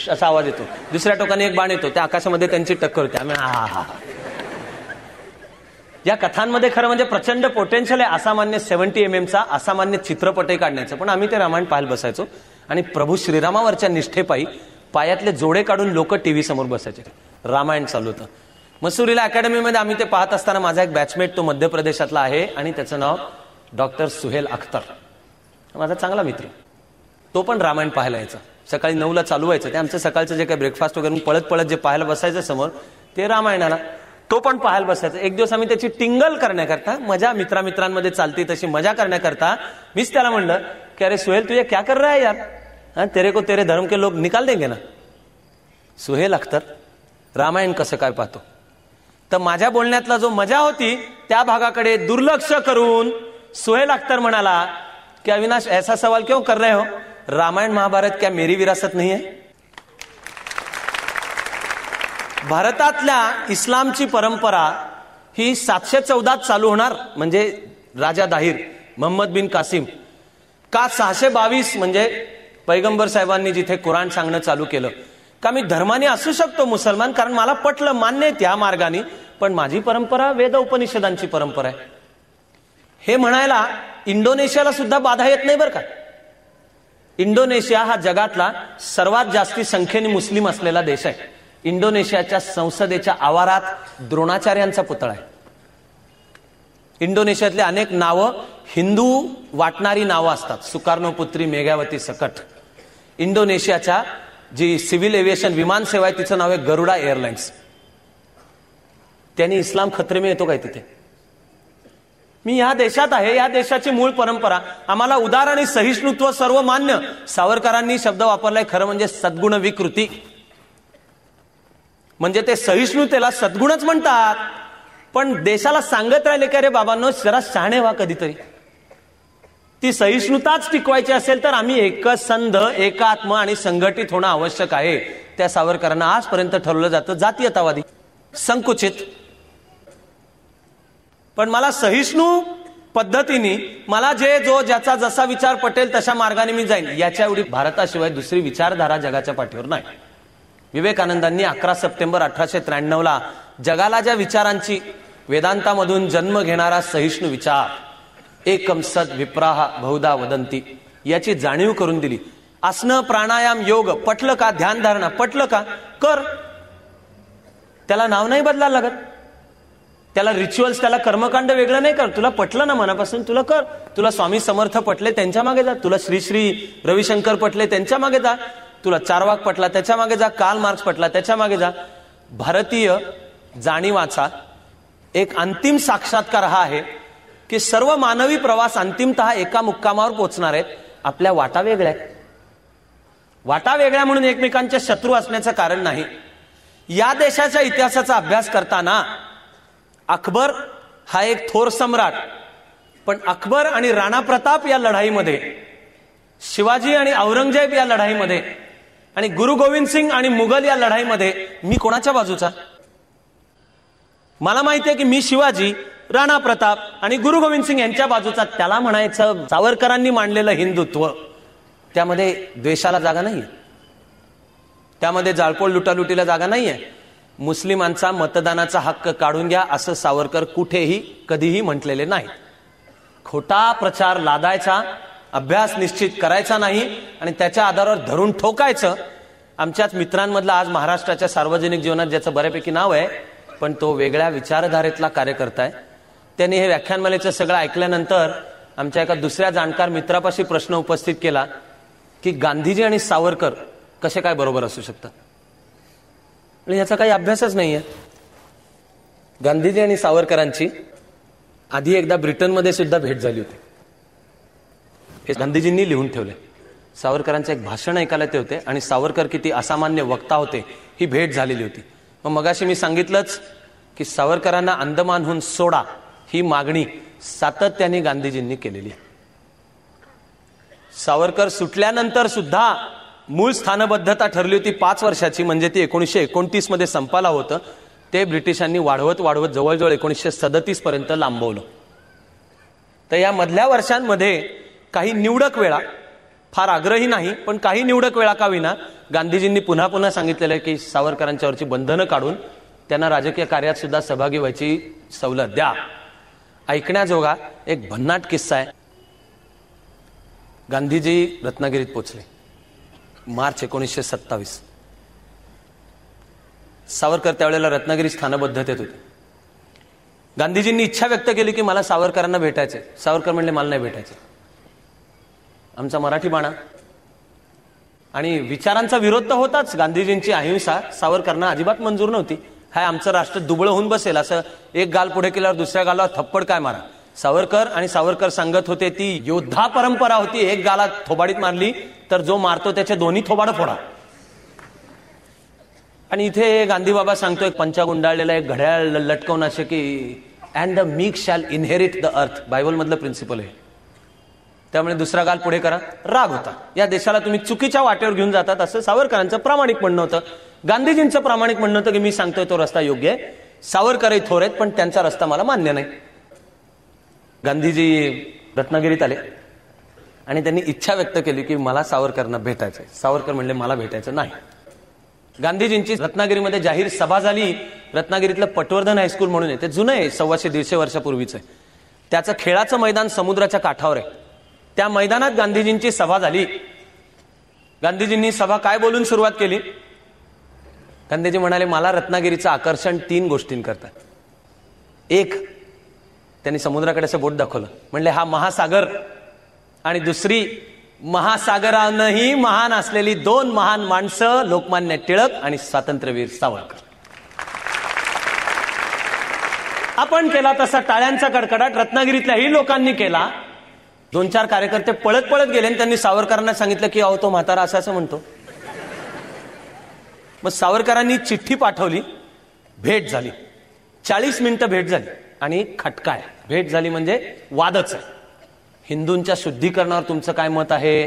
असा आवाज येतो, दुसऱ्या टोकाने एक बाण येतो, त्या आकाशामध्ये त्यांची टक्कर होते. आम्ही हा या कथांमध्ये खरं म्हणजे प्रचंड पोटेन्शियल आहे असामान्य 70 mm चा असामान्य चित्रपटही काढण्याचं. पण आम्ही ते रामायण पाहायला बसायचो आणि प्रभू श्रीरामावरच्या निष्ठेपायी पायातले जोडे काढून लोक टीव्ही समोर बसायचे. रामायण चालू होतं. मसुरीला अकॅडमीमध्ये आम्ही ते पाहत असताना माझा एक बॅचमेट तो मध्य प्रदेशातला आहे आणि त्याचं नाव डॉक्टर सुहेल अख्तर, माझा चांगला मित्र. तो पण रामायण पाहायला यायचा. सकाळी 9ला चालू व्हायचं. ते आमचं सकाळचं जे काही ब्रेकफास्ट वगैरे पळत पळत जे पाहायला बसायचं समोर ते रामायणाला, तो पण पाहायला बसायचा. एक दिवस आम्ही त्याची टिंगल करण्याकरता, मजा मित्रामित्रांमध्ये चालती तशी मजा करण्याकरता मीच त्याला म्हणलं की अरे सुहेल तुझे क्या कर रहा है यार, तेरे को तेरे धर्म के लोग निकाल देंगे ना. सुहेल अख्तर रामायण कसं काय पाहतो? तर माझ्या बोलण्यातला जो मजा होती त्या भागाकडे दुर्लक्ष करून सुहेल अख्तर म्हणाला की अविनाश ऐसा सवाल क्यों कर रहे हो, रामायण महाभारत क्या मेरी विरासत नहीं है? भारतातल्या इस्लामची परंपरा ही 714 चालू होणार म्हणजे राजा दाहिर मोहम्मद बिन कासिम का 622 म्हणजे पैगंबर साहेबांनी जिथे कुराण सांगणं चालू केलं. का मी धर्माने असू शकतो मुसलमान, कारण मला पटलं, मान्य आहे त्या मार्गाने, पण माझी परंपरा वेद उपनिषदांची परंपरा आहे हे म्हणायला इंडोनेशियाला सुद्धा बाधा येत नाही बरं का. इंडोनेशिया हा जगातला सर्वात जास्ती संख्येने मुस्लिम असलेला देश आहे. इंडोनेशियाच्या संसदेच्या आवारात द्रोणाचार्यांचा पुतळा आहे. इंडोनेशियातले अनेक नावं हिंदू वाटणारी नावं असतात. सुकार्णोपुत्री मेघावती सकट. इंडोनेशियाच्या जी सिव्हिल एव्हिएशन विमान सेवा आहे तिचं नाव आहे गरुडा एअरलाइन्स. त्यांनी इस्लाम खतरे में येतो काय तिथे? मी या देशात आहे, या देशाची मूळ परंपरा, आम्हाला उदार आणि सहिष्णुत्व सर्व मान्य. सावरकरांनी शब्द वापरलाय खरं म्हणजे सद्गुण विकृती. म्हणजे ते सहिष्णुतेला सद्गुणच म्हणतात, पण देशाला सांगत राहिले की अरे बाबांनो जरा शहाणे व्हा कधीतरी. ती सहिष्णुताच टिकवायची असेल तर आम्ही एकसंध, एकात्म आणि संघटित होणं आवश्यक आहे. त्या सावरकरांना आजपर्यंत ठरवलं जातं जातीयतावादी, संकुचित. पण मला सहिष्णू पद्धतीने मला जो ज्याचा जसा विचार पटेल तशा मार्गाने मी जाईन, याच्या एवढी भारताशिवाय दुसरी विचारधारा जगाच्या पाठीवर नाही. विवेकानंदांनी 11 सप्टेंबर 1893 जगाला ज्या विचारांची, वेदांतामधून जन्म घेणारा सहिष्णू विचार, एकम सद विप्राह बहुधा वदंती, याची जाणीव करून दिली. आसनं, प्राणायाम, योग पटलं का? ध्यान धारणा पटलं का? कर. त्याला नाव नाही बदलायला लागत, त्याला रिच्युअल्स, त्याला कर्मकांड वेगळं नाही कर. तुला पटलं ना मनापासून, तुला कर. तुला स्वामी समर्थ पटले त्यांच्या मागे जा, तुला श्री श्री रविशंकर पटले त्यांच्या मागे जा, तुला चारवाक पटला त्याच्या मागे जा, कार्ल मार्क्स पटला त्याच्या मागे जा. भारतीय जाणीवाचा एक अंतिम साक्षात्कार हा आहे की सर्व मानवी प्रवास अंतिमतः एका मुक्कामावर पोहोचणार आहेत. आपल्या वाटा वेगळ्या आहेत. वाटा वेगळ्या म्हणून एकमेकांचे शत्रू असण्याचं कारण नाही. या देशाच्या इतिहासाचा अभ्यास करताना अकबर हा एक थोर सम्राट, पण अकबर आणि राणा प्रताप या लढाईमध्ये, शिवाजी आणि औरंगजेब या लढाईमध्ये, आणि गुरु गोविंद सिंग आणि मुघल या लढाईमध्ये मी कोणाच्या बाजूचा? मला माहिती आहे की मी शिवाजी, राणा प्रताप आणि गुरु गोविंद सिंग यांच्या बाजूचा. त्याला म्हणायचं सावरकरांनी मांडलेलं हिंदुत्व. त्यामध्ये द्वेषाला जागा नाहीये, त्यामध्ये जाळपोळ लुटालुटीला जागा नाहीये. मुस्लिमांचा मतदानाचा हक्क काढून घ्या असं सावरकर कुठेही कधीही म्हटलेले नाही. खोटा प्रचार लादायचा, अभ्यास निश्चित करायचा नाही आणि त्याच्या आधारावर धरून ठोकायचं. आमच्याच मित्रांमधला आज महाराष्ट्राच्या सार्वजनिक जीवनात ज्याचं बऱ्यापैकी नाव आहे, पण तो वेगळ्या विचारधारेतला कार्यकर्ता आहे. त्यांनी हे व्याख्यानमालेचं सगळं ऐकल्यानंतर आमच्या एका दुसऱ्या जाणकार मित्रापाशी प्रश्न उपस्थित केला की गांधीजी आणि सावरकर कसे काय बरोबर असू शकतात? याचा काही अभ्यासच नाहीये. गांधीजी आणि सावरकरांची आधी एकदा ब्रिटनमध्ये सुद्धा भेट झाली होती. हे गांधीजींनी लिहून ठेवले. सावरकरांचं एक भाषण ऐकायला ते होते आणि सावरकर किती असामान्य वक्ता होते ही भेट झालेली होती. मगाशी मी सांगितलंच की सावरकरांना अंदमानहून सोडा ही मागणी सातत्याने गांधीजींनी केलेली. सावरकर सुटल्यानंतर सुद्धा मूळ स्थानबद्धता ठरली होती 5 वर्षाची, म्हणजे ती 1929 मध्ये संपाला होतं. ते ब्रिटिशांनी वाढवत वाढवत जवळजवळ 1937 पर्यंत लांबवलं. तर या मधल्या वर्षांमध्ये काही निवडक वेळा, फार आग्रही नाही पण काही निवडक वेळा का विना, गांधीजींनी पुन्हा पुन्हा सांगितलेलं आहे की सावरकरांच्यावरची बंधनं काढून त्यांना राजकीय कार्यात सुद्धा सहभागी व्हायची सवलत द्या. ऐकण्याजोगा एक भन्नाट किस्सा आहे. गांधीजी रत्नागिरीत पोचले मार्च 1927. सावरकर त्यावेळेला रत्नागिरी स्थानबद्धतेत होते. गांधीजींनी इच्छा व्यक्त केली की मला सावरकरांना भेटायचंय. सावरकर म्हणले मला नाही भेटायचं. आमचा मराठी बाणा आणि विचारांचा विरोध तर होताच. गांधीजींची अहिंसा सावरकरांना अजिबात मंजूर नव्हती. हाय आमचं राष्ट्र दुबळं होऊन बसेल असं एक गाल पुढे केल्यावर दुसऱ्या गालावर थप्पड काय मारा. सावरकर आणि सावरकर सांगत होते ती योद्धा परंपरा होती. एक गालात थोबाडीत मारली तर जो मारतो त्याचे दोन्ही थोबाड फोडा. आणि इथे गांधी बाबा सांगतोय पंचा गुंडाळलेला एक घड्याळ लटकवून असे की and the meek shall inherit the earth, Bible मधलं प्रिन्सिपल आहे. त्यामुळे दुसरा गाल पुढे करा. राग होता, या देशाला तुम्ही चुकीच्या वाटेवर घेऊन जातात असं सावरकरांचं प्रामाणिक म्हणणं होतं. गांधीजींचं प्रामाणिक म्हणणं होतं की मी सांगतोय तो रस्ता योग्य आहे. सावरकरही थोर आहेत पण त्यांचा रस्ता मला मान्य नाही. गांधीजी रत्नागिरीत आले आणि त्यांनी इच्छा व्यक्त केली की मला सावरकरांना भेटायचंय. सावरकर म्हणले मला भेटायचं नाही. गांधीजींची रत्नागिरीमध्ये जाहीर सभा झाली. रत्नागिरीतलं पटवर्धन हायस्कूल म्हणून आहे, ते जुनं आहे, 125-150 वर्षापूर्वीचं आहे. त्याचं खेळाचं मैदान समुद्राच्या काठावर आहे. त्या मैदानात गांधीजींची सभा झाली. गांधीजींनी सभा काय बोलून सुरुवात केली? गांधीजी म्हणाले मला रत्नागिरीचं आकर्षण 3 गोष्टींकरता. एक, त्यांनी समुद्राकडे असं बोट दाखवलं, म्हणले हा महासागर, आणि दुसरी महासागरानंही महान असलेली दोन महान माणसं, लोकमान्य टिळक आणि स्वातंत्र्यवीर सावरकर. आपण केला तसा टाळ्यांचा कडकडाट रत्नागिरीतल्याही लोकांनी केला. 2-4 कार्यकर्ते पळत पळत गेले आणि त्यांनी सावरकरांना सांगितलं की अहो तो म्हातारा असं असं म्हणतो. मग सावरकरांनी चिठ्ठी पाठवली, भेट झाली, 40 मिनिटं भेट झाली आणि खटका आहे. भेट झाली म्हणजे वादच आहे. हिंदूंच्या शुद्धीकरणावर तुमचं काय मत आहे,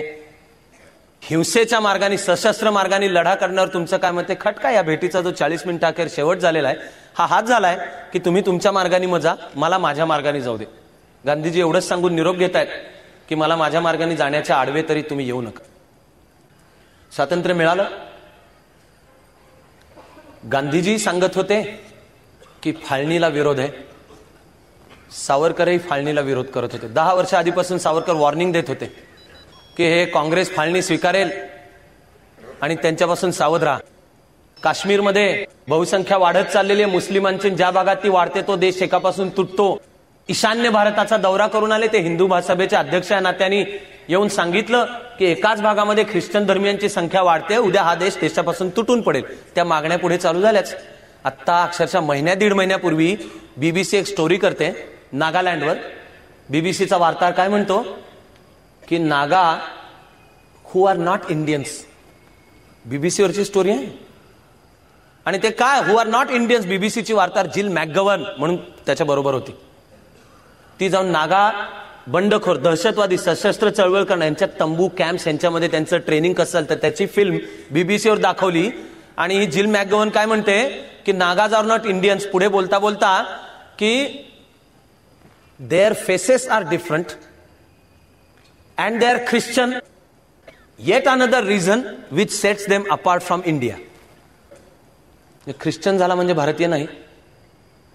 हिंसेच्या मार्गाने सशस्त्र मार्गाने लढा करण्यावर तुमचं काय मत आहे, खटका. या भेटीचा जो 40 मिनिटं अखेर शेवट झालेला आहे हा हाच झालाय की तुम्ही तुमच्या मार्गाने मजा, मला माझ्या मार्गाने जाऊ दे. गांधीजी एवढंच सांगून निरोप घेत आहेत की मला माझ्या मार्गाने जाण्याच्या आडवे तरी तुम्ही येऊ नका. स्वातंत्र्य मिळालं. गांधीजी सांगत होते की फाळणीला विरोध आहे. सावरकरही फाळणीला विरोध करत होते. 10 वर्ष आधीपासून सावरकर वॉर्निंग देत होते की हे काँग्रेस फाळणी स्वीकारेल आणि त्यांच्यापासून सावध राहा. काश्मीरमध्ये बहुसंख्या वाढत चाललेली आहे मुस्लिमांची, ज्या भागात ती वाढते तो देश एकापासून तुटतो. ईशान्य भारताचा दौरा करून आले ते हिंदू महासभेचे अध्यक्ष या नात्याने येऊन सांगितलं की एकाच भागामध्ये ख्रिश्चन धर्मियांची संख्या वाढते, उद्या हा देश देशापासून तुटून पडेल. त्या मागण्या पुढे चालू झाल्याच. आत्ता अक्षरशः महिन्या-दीड महिन्यापूर्वी बीबीसी एक स्टोरी करते नागालँडवर. बीबीसीचा वार्ताहर काय म्हणतो की नागा हु आर नॉट इंडियन्स, बीबीसीवरची स्टोरी आहे. आणि ते काय हु आर नॉट इंडियन्स, बीबीसीची वार्ताहर जिल मॅकगव्हर्न म्हणून त्याच्या बरोबर होती. ती जाऊन नागा बंडखोर दहशतवादी सशस्त्र चळवळ करणं यांच्या तंबू कॅम्प्स यांच्यामध्ये त्यांचं ट्रेनिंग कसं तर त्याची फिल्म बीबीसीवर दाखवली. आणि ही जिल मॅकगव्हर्न काय म्हणते की नागाज आर नॉट इंडियन्स. पुढे बोलता बोलता की their faces are different and they are Christian, yet another reason which sets them apart from India. Christian झाला म्हणजे भारतीय नाही,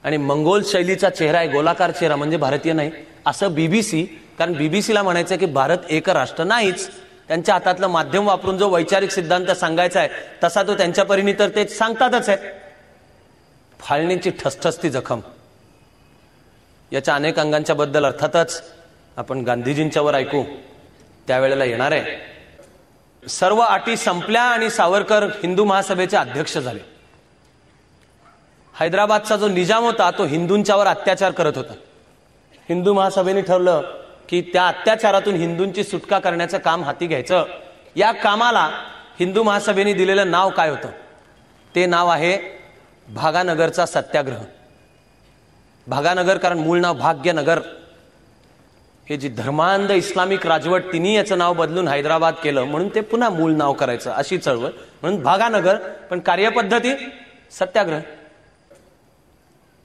आणि मंगोल शैलीचा चेहरा आहे, गोलाकार चेहरा म्हणजे भारतीय नाही, असं बीबीसी. कारण बीबीसीला म्हणायचं की भारत एक राष्ट्र नाहीच. त्यांच्या हातातलं माध्यम वापरून जो वैचारिक सिद्धांत सांगायचा आहे तसा तो त्यांच्या परीने तर ते सांगतातच आहे. फाळणीची ठसठसती जखम, याच्या अनेक अंगांच्या बद्दल अर्थातच आपण गांधीजींच्या वर ऐकू त्यावेळेला येणार आहे. सर्व अटी संपल्या आणि सावरकर हिंदू महासभेचे अध्यक्ष झाले. हैदराबादचा जो निजाम होता तो हिंदूंच्यावर अत्याचार करत होता. हिंदू महासभेने ठरवलं की त्या अत्याचारातून हिंदूंची सुटका करण्याचं काम हाती घ्यायचं. या कामाला हिंदू महासभेने दिलेलं नाव काय होतं, ते नाव आहे भागानगरचा सत्याग्रह. भागानगर कारण मूळ नाव भाग्यनगर. हे जी धर्मांध इस्लामिक राजवट तिने याचं नाव बदलून हैदराबाद केलं म्हणून ते पुन्हा मूळ नाव करायचं अशी चळवळ म्हणून भागानगर, पण कार्यपद्धती सत्याग्रह.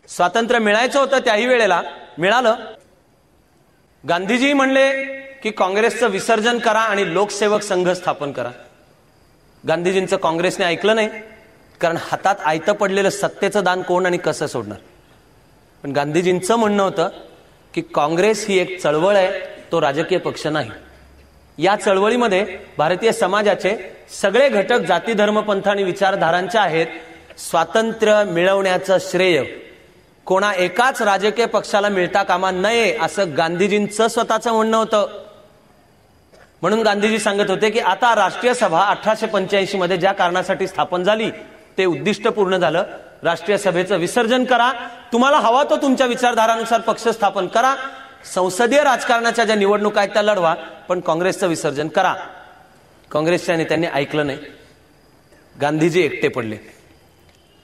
स्वातंत्र्य मिळायचं होतं त्याही वेळेला मिळालं. गांधीजी म्हणले की काँग्रेसचं विसर्जन करा आणि लोकसेवक संघ स्थापन करा. गांधीजींचं काँग्रेसने ऐकलं नाही, कारण हातात आयतं पडलेलं सत्तेचं दान कोण आणि कसं सोडणार. पण गांधीजींचं म्हणणं होतं की काँग्रेस ही एक चळवळ आहे, तो राजकीय पक्ष नाही. या चळवळीमध्ये भारतीय समाजाचे सगळे घटक जाती धर्म पंथ आणि विचारधारांचे आहेत. स्वातंत्र्य मिळवण्याचं श्रेय कोणा एकाच राजकीय पक्षाला मिळता कामा नये असं गांधीजींचं स्वतःचं म्हणणं होतं. म्हणून गांधीजी सांगत होते की आता राष्ट्रीय सभा 1885 मध्ये ज्या कारणासाठी स्थापन झाली ते उद्दिष्ट पूर्ण झालं. राष्ट्रीय सभेचं विसर्जन करा, तुम्हाला हवा तो तुमच्या विचारधारानुसार पक्ष स्थापन करा, संसदीय राजकारणाच्या ज्या निवडणुका आहेत त्या लढवा, पण काँग्रेसचं विसर्जन करा. काँग्रेसच्या नेत्यांनी ऐकलं नाही. गांधीजी एकटे पडले.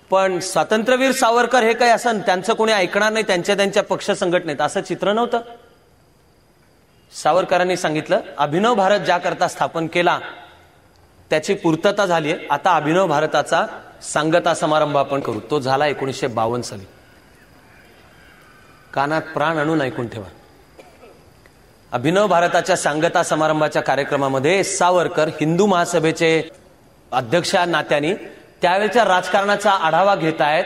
पण स्वातंत्र्यवीर सावरकर हे काही असं त्यांचं कोणी ऐकणार नाही, त्यांच्या पक्ष संघटनेत असं चित्र नव्हतं. सावरकरांनी सांगितलं अभिनव भारत ज्या करता स्थापन केला त्याची पूर्तता झाली आहे, आता अभिनव भारताचा सांगता समारंभ आपण करू. तो झाला 1952 साली. कानात प्राण आणून ऐकून ठेवा. अभिनव भारताच्या सांगता समारंभाच्या कार्यक्रमामध्ये सावरकर हिंदू महासभेचे अध्यक्ष नात्याने त्यावेळच्या राजकारणाचा आढावा घेत आहेत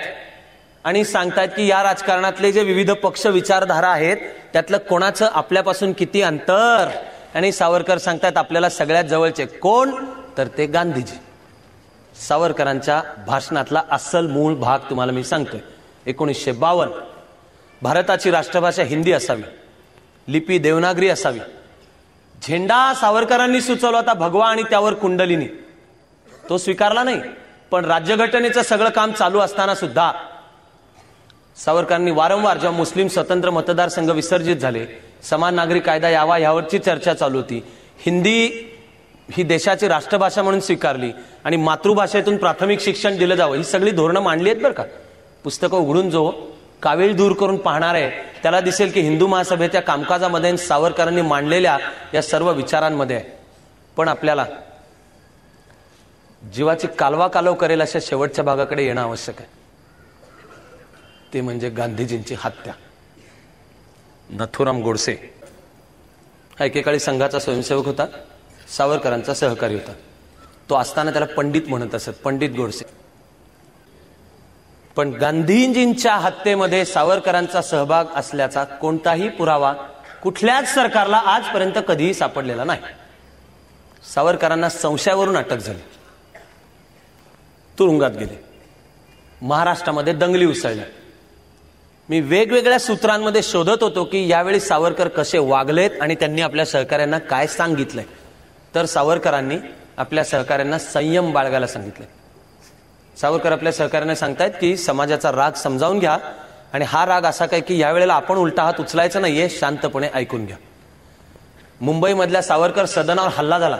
आणि सांगतायत की या राजकारणातले जे विविध पक्ष विचारधारा आहेत त्यातलं कोणाचं आपल्यापासून किती अंतर. आणि सावरकर सांगतायत आपल्याला सगळ्यात जवळचे कोण, तर ते गांधीजी. सावरकरांच्या भाषणातला अस्सल मूळ भाग तुम्हाला मी सांगतोय. 1952 भारताची राष्ट्रभाषा हिंदी असावी, लिपी देवनागरी असावी. झेंडा सावरकरांनी सुचवला होता भगवा आणि त्यावर कुंडलिनी, तो स्वीकारला नाही. पण राज्यघटनेचं सगळं काम चालू असताना सुद्धा सावरकरांनी वारंवार, जेव्हा मुस्लिम स्वतंत्र मतदारसंघ विसर्जित झाले, समान नागरी कायदा यावा यावरची चर्चा चालू होती, हिंदी ही देशाची राष्ट्रभाषा म्हणून स्वीकारली आणि मातृभाषेतून प्राथमिक शिक्षण दिलं जावं, ही सगळी धोरणं मांडली आहेत बरं का. पुस्तकं उघडून जो कावीळ दूर करून पाहणार आहे त्याला दिसेल की हिंदू महासभेच्या कामकाजामध्ये सावरकरांनी मांडलेल्या या सर्व विचारांमध्ये आहे. पण आपल्याला जीवाची कालवा कालव करेल अशा शेवटच्या भागाकडे येणं आवश्यक आहे. ते म्हणजे गांधीजींची हत्या. नथुराम गोडसे हा एकेकाळी संघाचा स्वयंसेवक होता, सावरकरांचा सहकारी होता. तो असताना त्याला पंडित म्हणत असत, पंडित गोडसे. पण गांधीजींच्या हत्येमध्ये सावरकरांचा सहभाग असल्याचा कोणताही पुरावा कुठल्याच सरकारला आजपर्यंत कधीही सापडलेला नाही. सावरकरांना संशयावरून अटक झाली, तुरुंगात गेले, महाराष्ट्रामध्ये दंगली उसळल्या. मी वेगवेगळ्या सूत्रांमध्ये शोधत होतो की यावेळी सावरकर कसे वागलेत आणि त्यांनी आपल्या सहकाऱ्यांना काय सांगितलंय. तर सावरकरांनी आपल्या सहकाऱ्यांना संयम बाळगायला सांगितलंय. सावरकर आपल्या सहकाऱ्यांना सांगतायत की समाजाचा राग समजावून घ्या आणि हा राग असा काय की यावेळेला आपण उलटा हात उचलायचा नाहीये, शांतपणे ऐकून घ्या. मुंबईमधल्या सावरकर सदनावर हल्ला झाला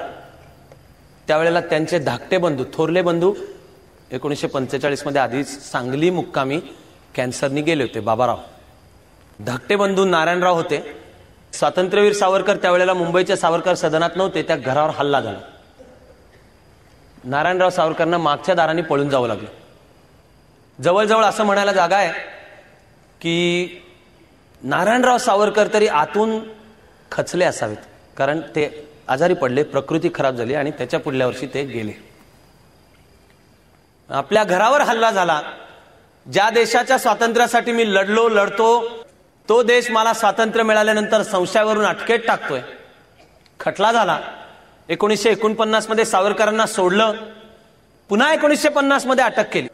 त्यावेळेला त्यांचे धाकटे बंधू, थोरले बंधू 1945 मध्ये आधीच सांगली मुक्कामी कॅन्सरनी गेले होते, बाबाराव. धाकटे बंधू नारायणराव होते. स्वातंत्र्यवीर सावरकर त्यावेळेला मुंबईच्या सावरकर सदनात नव्हते, त्या घरावर हल्ला झाला. नारायणराव सावरकरांना मागच्या दाराने पळून जावं लागलं. जवळजवळ असं म्हणायला जागा आहे की नारायणराव सावरकर तरी आतून खचले असावेत, कारण ते आजारी पडले, प्रकृती खराब झाली आणि त्याच्या पुढल्या वर्षी ते गेले. आपल्या घरावर हल्ला झाला. ज्या देशाच्या स्वातंत्र्यासाठी मी लढतो, तो देश मला स्वातंत्र्य मिळाल्यानंतर संशयावरून अटकेत टाकतोय. खटला झाला. 1949 मध्ये सावरकरांना सोडलं, पुन्हा 1950 मध्ये अटक केली.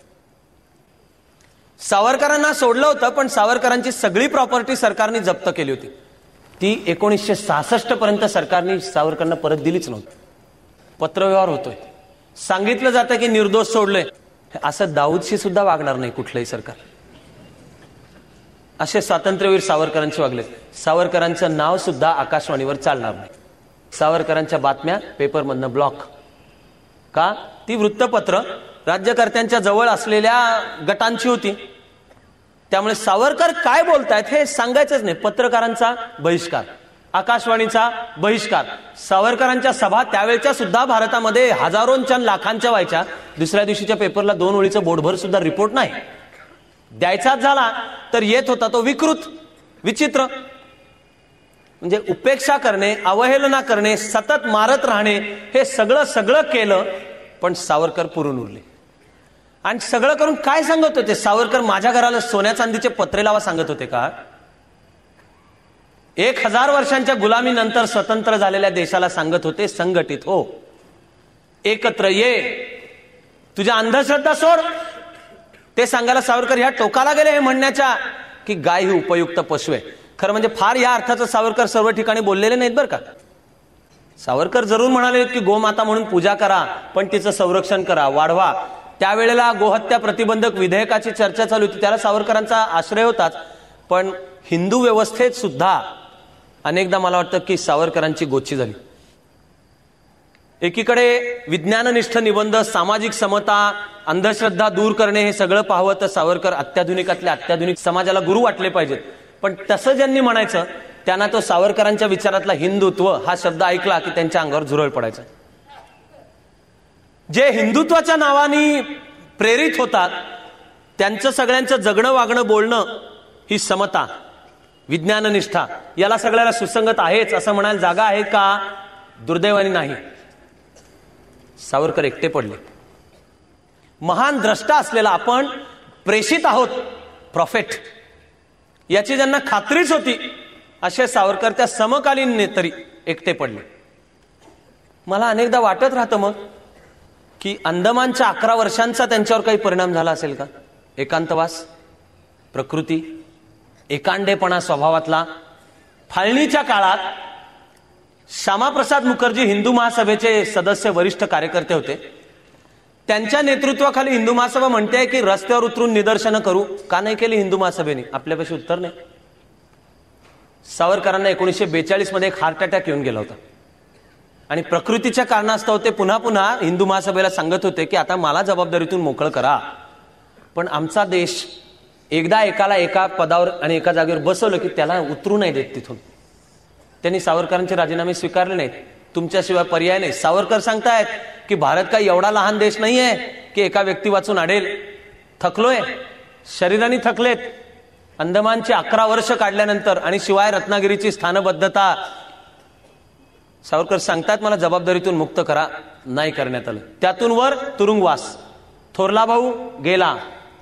सावरकरांना सोडलं होतं पण सावरकरांची सगळी प्रॉपर्टी सरकारने जप्त केली होती. ती 1966 पर्यंत सरकारने सावरकरांना परत दिलीच नव्हती. पत्रव्यवहार होतोय, सांगितलं जातं की निर्दोष सोडलंय. असं दाऊदशी सुद्धा वागणार नाही कुठलंही सरकार. असे स्वातंत्र्यवीर सावरकरांचे वागले. सावरकरांचं नाव सुद्धा आकाशवाणीवर चालणार नाही. सावरकरांच्या बातम्या पेपरमधनं ब्लॉक. का? ती वृत्तपत्र राज्यकर्त्यांच्या जवळ असलेल्या गटांची होती. त्यामुळे सावरकर काय बोलतायत हे सांगायचंच नाही. पत्रकारांचा बहिष्कार, आकाशवाणीचा बहिष्कार. सावरकरांच्या सभा त्यावेळच्या सुद्धा भारतामध्ये हजारोंच्या लाखांच्या व्हायच्या. दुसऱ्या दिवशीच्या पेपरला 2 ओळीचं बोटभर सुद्धा रिपोर्ट नाही. द्यायचाच झाला तर येत होता तो विकृत, विचित्र. म्हणजे उपेक्षा करणे, अवहेलना करणे, सतत मारत राहणे, हे सगळं केलं. पण सावरकर पुरून उरले. आणि सगळं करून काय सांगत होते सावरकर? माझ्या घराला सोन्या चांदीचे पत्रे लावा सांगत होते का? 1000 वर्षांच्या गुलामीनंतर स्वतंत्र झालेल्या देशाला सांगत होते संघटित हो, एकत्र ये, तुझ्या अंधश्रद्धा सोड. ते सांगायला सावरकर ह्या टोकाला गेले हे म्हणण्याच्या की गाय ही उपयुक्त पशु आहे. खरं म्हणजे फार या अर्थाचं सावरकर सर्व ठिकाणी बोललेले नाहीत बरं का. सावरकर जरूर म्हणाले की गोमाता म्हणून पूजा करा, पण तिचं संरक्षण करा, वाढवा. त्यावेळेला गोहत्या प्रतिबंधक विधेयकाची चर्चा चालू होती, त्याला सावरकरांचा आश्रय होताच. पण हिंदू व्यवस्थेत सुद्धा अनेकदा मला वाटतं की सावरकरांची गोची झाली. एकीकडे विज्ञाननिष्ठ निबंध, सामाजिक समता, अंधश्रद्धा दूर करणे हे सगळं पाहावं तर सावरकर अत्याधुनिकातल्या अत्याधुनिक समाजाला गुरु वाटले पाहिजेत. पण तसं ज्यांनी म्हणायचं त्यांना तो सावरकरांच्या विचारातला हिंदुत्व हा शब्द ऐकला की त्यांच्या अंगावर झुरळ पडायचा. जे हिंदुत्वाच्या नावाने प्रेरित होतात त्यांचं सगळ्यांचं जगणं, वागणं, बोलणं ही समता, विज्ञाननिष्ठा याला सगळ्याला सुसंगत आहेच असं म्हणायला जागा आहे का? दुर्दैवाने नाही. सावरकर एकटे पडले. महान द्रष्टा असलेला आपण प्रेषित आहोत, प्रॉफेट, याची ज्यांना खात्रीच होती असे सावरकर त्या समकालीन तरी एकटे पडले. मला अनेकदा वाटत राहतं मग की अंदमानच्या 11 वर्षांचा त्यांच्यावर काही परिणाम झाला असेल का? एकांतवास, प्रकृती, एकांडेपणा स्वभावातला. फाळणीच्या काळात श्यामाप्रसाद मुखर्जी हिंदू महासभेचे सदस्य वरिष्ठ कार्यकर्ते होते. त्यांच्या नेतृत्वाखाली हिंदू महासभा म्हणते की रस्त्यावर उतरून निदर्शनं करू. का नाही केली हिंदू महासभेने? आपल्यापाशी उत्तर नाही. सावरकरांना 1942 मध्ये एक हार्ट अटॅक येऊन गेला होता आणि प्रकृतीच्या कारणास्तव ते पुन्हा पुन्हा हिंदू महासभेला सांगत होते की आता मला जबाबदारीतून मोकळं करा. पण आमचा देश एकदा एकाला एका पदावर आणि एका जागेवर बसवलं की त्याला उतरू नाही देत तिथून. त्यांनी सावरकरांचे राजीनामे स्वीकारले नाहीत. तुमच्याशिवाय पर्याय नाही. सावरकर सांगतायत की भारत काही एवढा लहान देश नाहीये की एका व्यक्ती वाचून अडेल. थकलोय, शरीराने थकलेत. अंदमानची 11 वर्ष काढल्यानंतर आणि शिवाय रत्नागिरीची स्थानबद्धता. सावरकर सांगतात मला जबाबदारीतून मुक्त करा. नाही करण्यात आलं. त्यातून वर तुरुंगवास. थोरला भाऊ गेला.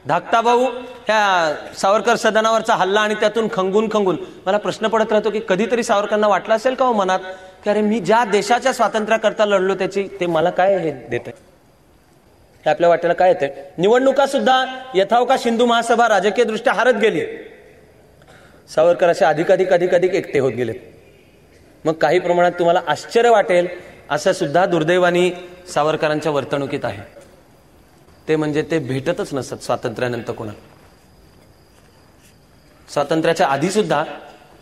धाकटा भाऊ ह्या सावरकर सदनावरचा हल्ला आणि त्यातून खंगून खंगून. मला प्रश्न पडत राहतो की कधीतरी सावरकरांना वाटलं असेल का हो मनात की अरे मी ज्या देशाच्या स्वातंत्र्याकरता लढलो त्याची ते मला काय हे देत आहे, हे आपल्या वाट्याला काय येते. निवडणुका सुद्धा यथावकाश हिंदू महासभा राजकीय दृष्ट्या हारत गेली. सावरकर असे अधिकाधिक एकटे होत गेले. मग काही प्रमाणात तुम्हाला आश्चर्य वाटेल असं सुद्धा दुर्दैवानी सावरकरांच्या वर्तणुकीत आहे. ते म्हणजे ते भेटतच नसत स्वातंत्र्यानंतर कोणाला. स्वातंत्र्याच्या आधी सुद्धा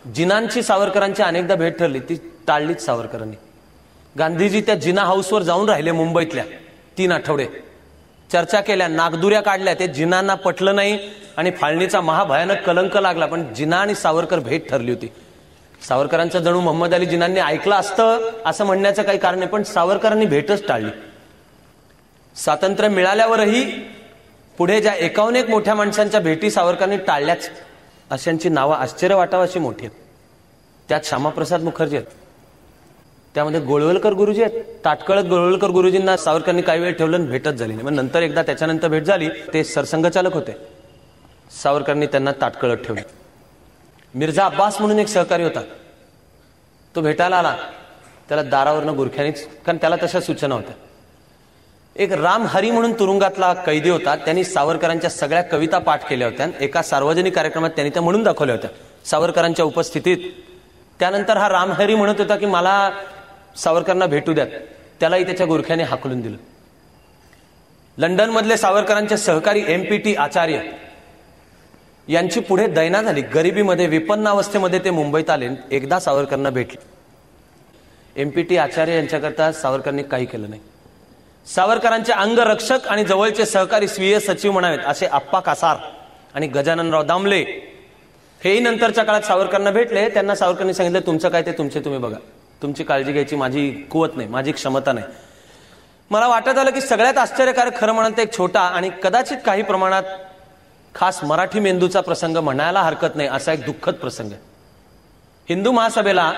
जिनांची सावरकरांची अनेकदा भेट ठरली, ती टाळलीच सावरकरांनी. गांधीजी त्या जिना हाऊसवर जाऊन राहिले मुंबईतल्या 3 आठवडे. चर्चा केल्या, नागदुऱ्या काढल्या. ते जिनांना पटलं नाही आणि फाळणीचा महाभयानक कलंक लागला. पण जिना आणि सावरकर भेट ठरली होती. सावरकरांचं जणू मोहम्मद अली जिनांनी ऐकलं असतं असं म्हणण्याचं काही कारण नाही, पण सावरकरांनी भेटच टाळली. स्वातंत्र्य मिळाल्यावरही पुढे ज्या 51 मोठ्या माणसांच्या भेटी सावरकरांनी टाळल्याच, अशांची नावं आश्चर्य वाटावं अशी मोठी आहेत. त्यात श्यामाप्रसाद मुखर्जी आहेत, त्यामध्ये गोळवलकर गुरुजी आहेत. ताटकळत गोळवलकर गुरुजींना सावरकरांनी काही वेळ ठेवलं, भेटच झाली नाही. मग नंतर एकदा त्याच्यानंतर भेट झाली. ते सरसंघचालक होते. सावरकरांनी त्यांना ताटकळत ठेवले. मिर्झा अब्बास म्हणून एक सहकारी होता, तो भेटायला आला. त्याला दारावरनं गुरख्यानीच, कारण त्याला तशा सूचना होत्या. एक राम हरी म्हणून तुरुंगातला कैदी होता. त्यांनी सावरकरांच्या सगळ्या कविता पाठ केल्या होत्या. एका सार्वजनिक कार्यक्रमात त्यांनी त्या म्हणून दाखवल्या होत्या सावरकरांच्या उपस्थितीत. त्यानंतर हा राम हरी म्हणत होता की मला सावरकरांना भेटू द्यात. त्यालाही त्याच्या गुरख्याने हाकलून दिलं. लंडन मधले सावरकरांचे सहकारी MPT आचार्य यांची पुढे दैना झाली. गरिबीमध्ये, विपन्नावस्थेमध्ये ते मुंबईत आले. एकदा सावरकरांना भेटले. MPT आचार्य यांच्याकरता सावरकरांनी काही केलं नाही. सावरकरांचे अंगरक्षक आणि जवळचे सहकारी स्वीय सचिव म्हणावेत असे आप्पा कासार आणि गजाननराव दामले हेही नंतरच्या काळात सावरकरांना भेटले. त्यांना सावरकरांनी सांगितलं तुमचं काय ते तुमचे तुम्ही बघा, तुमची काळजी घ्यायची माझी कुवत नाही, माझी क्षमता नाही. मला वाटत आलं की सगळ्यात आश्चर्यकारक खरं म्हणाल तर एक छोटा आणि कदाचित काही प्रमाणात खास मराठी मेंदूचा प्रसंग म्हणायला हरकत नाही असा एक दुःखद प्रसंग आहे. हिंदू महासभेला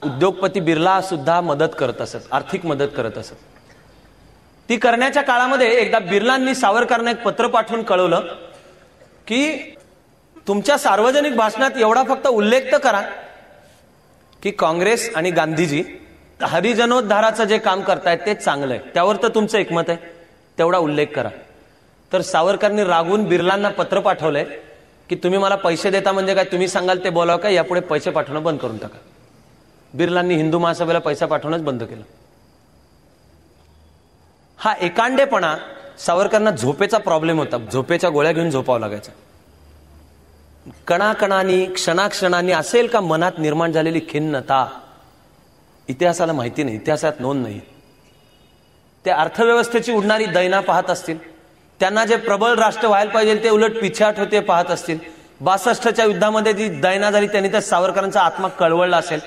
उद्योगपती बिर्ला सुद्धा मदत करत असत, आर्थिक मदत करत असत. ती करण्याच्या काळामध्ये एकदा बिर्लांनी सावरकरांना एक पत्र पाठवून कळवलं की तुमच्या सार्वजनिक भाषणात एवढा फक्त उल्लेख तर करा की काँग्रेस आणि गांधीजी हरिजनोद्धाराचं जे काम करतायत ते चांगलं आहे, त्यावर तर तुमचं एकमत आहे, तेवढा उल्लेख करा. तर सावरकरांनी रागून बिर्लांना पत्र पाठवलंय की तुम्ही मला पैसे देता म्हणजे काय, तुम्ही सांगाल ते बोलाव का, यापुढे पैसे पाठवणं बंद करून टाका. बिर्लांनी हिंदू महासभेला पैसा पाठवणंच बंद केलं. हा एकांडेपणा सावरकरांना झोपेचा प्रॉब्लेम होता. झोपेच्या गोळ्या घेऊन झोपावं लागायचं. कणाकणानी क्षणाक्षणांनी असेल का मनात निर्माण झालेली खिन्नता इतिहासाला माहिती नाही, इतिहासात नोंद नाही. ते अर्थव्यवस्थेची उडणारी दैना पाहत असतील, त्यांना जे प्रबळ राष्ट्र व्हायला पाहिजे ते उलट पिछाट होते पाहत असतील. 62च्या युद्धामध्ये जी दैना झाली त्यांनी त्या सावरकरांचा आत्मा कळवळला असेल.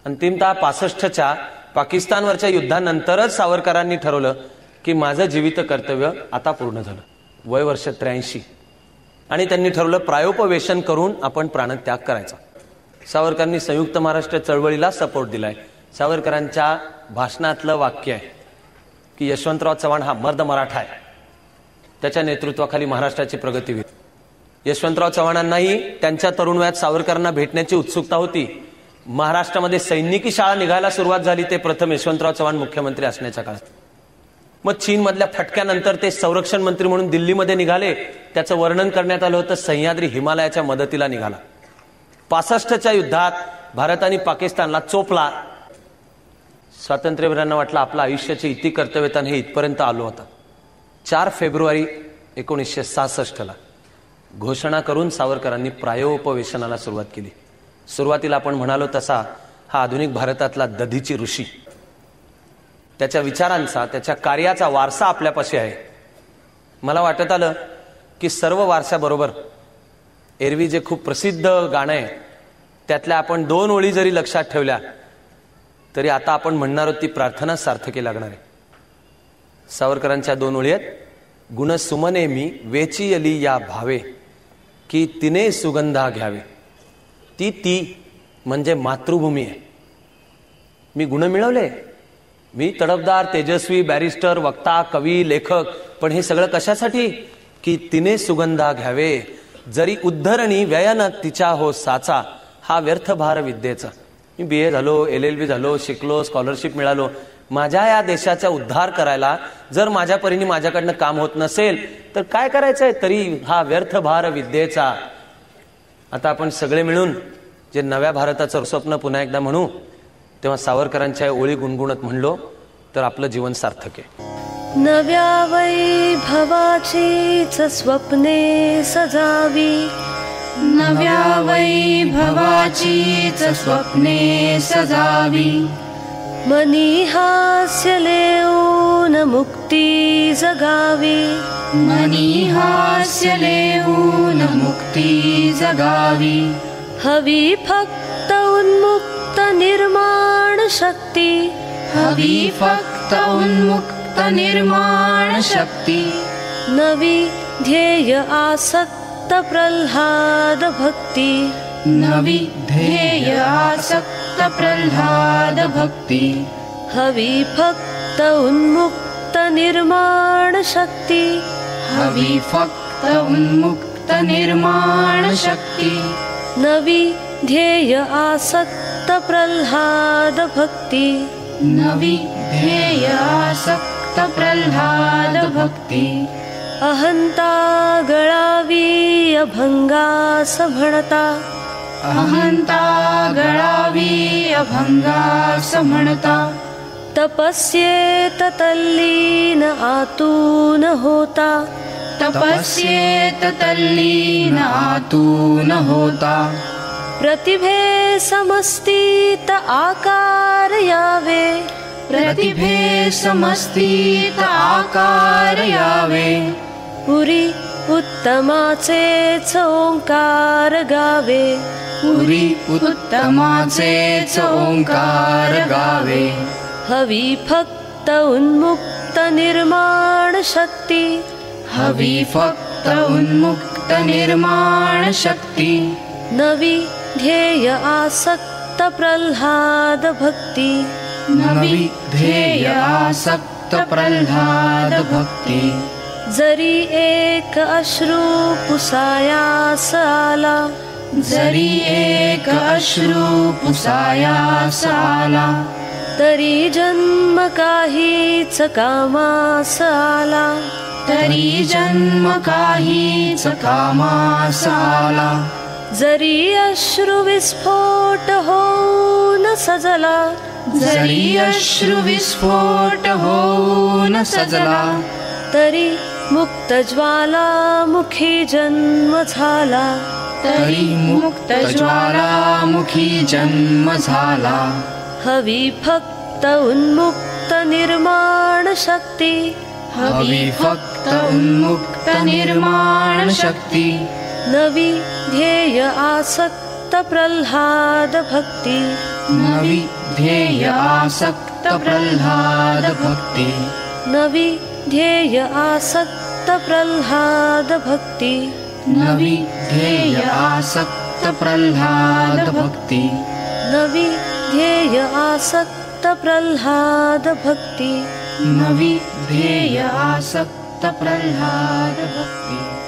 अंतिमतः 65च्या पाकिस्तानवरच्या युद्धानंतरच सावरकरांनी ठरवलं की माझं जीवित कर्तव्य आता पूर्ण झालं. वय वर्ष 83 आणि त्यांनी ठरवलं प्रायोपवेशन करून आपण प्राणत्याग करायचा. सावरकरांनी संयुक्त महाराष्ट्र चळवळीला सपोर्ट दिलाय. सावरकरांच्या भाषणातलं वाक्य आहे की यशवंतराव चव्हाण हा मर्द मराठा आहे, त्याच्या नेतृत्वाखाली महाराष्ट्राची प्रगती होईल. यशवंतराव चव्हाणांनाही त्यांच्या तरुण वयात सावरकरांना भेटण्याची उत्सुकता होती. महाराष्ट्रामध्ये सैनिकी शाळा निघायला सुरुवात झाली ते प्रथम यशवंतराव चव्हाण मुख्यमंत्री असण्याच्या काळात. मग चीनमधल्या फटक्यानंतर ते संरक्षण मंत्री म्हणून दिल्लीमध्ये निघाले त्याचं वर्णन करण्यात आलं होतं. सह्याद्री हिमालयाच्या मदतीला निघाला. 65च्या युद्धात भारत आणि पाकिस्तानला चोपला. स्वातंत्र्यवीरांना वाटलं आपलं आयुष्याची इति कर्तव्यतान हे इथपर्यंत आलो होतं. 4 फेब्रुवारी 1966ला घोषणा करून सावरकरांनी प्रायोपवेशनाला सुरुवात केली. सुरुवातीला आपण म्हणालो तसा हा आधुनिक भारतातला दधीची ऋषी, त्याच्या विचारांचा, त्याच्या कार्याचा वारसा आपल्यापाशी आहे. मला वाटत आलं की सर्व वारशाबरोबर एरवी जे खूप प्रसिद्ध गाणं आहे त्यातल्या आपण 2 ओळी जरी लक्षात ठेवल्या तरी आता आपण म्हणणार आहोत ती प्रार्थना सार्थकी लागणार आहे. सावरकरांच्या 2 ओळी आहेत. गुण सुमने मी वेचियली या भावे की तिने सुगंधा घ्यावे. ती म्हणजे मातृभूमी आहे. मी गुण मिळवले, मी तडफदार, तेजस्वी, बॅरिस्टर, वक्ता, कवी, लेखक, पण हे सगळं कशासाठी? की तिने सुगंधा घ्यावे. जरी उद्धरणी व्ययन तिच्या हो साचा, हा व्यर्थ भार विद्येचा. मी BA झालो, LLB झालो, शिकलो, स्कॉलरशिप मिळालो, माझ्या या देशाचा उद्धार करायला जर माझ्या परीने माझ्याकडनं काम होत नसेल तर काय करायचंय? तरी हा व्यर्थ भार विद्येचा. आता आपण सगळे मिळून जे नव्या भारताचं स्वप्न पुन्हा एकदा म्हणू तेव्हा सावरकरांच्या ओळी गुणगुणत म्हणलो तर आपलं जीवन सार्थक आहे. नव्या वैभवाचीच स्वप्ने सजावी, नव्या वैभवाचीच स्वप्ने सजावी. मनी हास्य लेऊन मुक्ती जगावी, मनी हास्य लेऊन मुक्ती जगावी. हवी फक्त उन्मुक्त निर्माण शक्ती, हवी फक्त उन्मुक्त निर्माण शक्ती. नवी ध्येय आसक्त प्रल्हाद भक्ती, नवी ध्येय आसक्त प्रल्हाद भक्ती. हवी फक्त उन्मुक्त निर्माण शक्ती, हवी फक्त उन्मुक्त निर्माण शक्ती. नवी ध्येय आसक्त प्रल्हाद भक्ती, नवी ध्येय आसक्त प्रल्हाद भक्ती. अहंता गळावी अभंगास म्हणता, अहंता गळावी अभंगास म्हणता. तपस्येत तल्लीन आतून होता, तपस्येत तल्लीन आतून होता. प्रतिभे समस्तीत आकार यावे, प्रतिभे समस्तीत आकार यावे. पुरी उत्तमाचेच ओंकार गावे, पुरी उत्तमाचेच ओंकार गावे. हवी फक्त उन्मुक्त निर्माण शक्ती, हवी फक्त उन्मुक्त निर्माण शक्ती. नवी ध्येय आसक्त प्रल्हाद भक्ती, नवी ध्येय आसक्त प्रल्हाद भक्ती. जरी एक अश्रू पुसायास आला, जरी एक अश्रू पुसायास आला. तरी जन्म काहीच कामास आला, तरी जन्म काहीच कामास आला. जरी अश्रू विस्फोट होऊन सजला, जरी अश्रू विस्फोट होऊन सजला. तरी मुक्त ज्वालामुखी जन्म झाला, तरी मुक्त ज्वालामुखी जन्म झाला. हवी फक्त उन्मुक्त निर्माण शक्ती, हवी फक्त उन्मुक्त निर्माण शक्ती. नवी ध्येय आसक्त प्रल्हाद भक्ती, नवी ध्येय आसक्त प्रल्हाद भक्ती. नवी ध्येय आसक्त प्रल्हाद भक्ती, नवी ध्येय आसक्त प्रल्हाद भक्ती. नवी ध्येय आसक्त प्रल्हाद भक्ती, नवी ध्येय आसक्त प्रल्हाद भक्ती.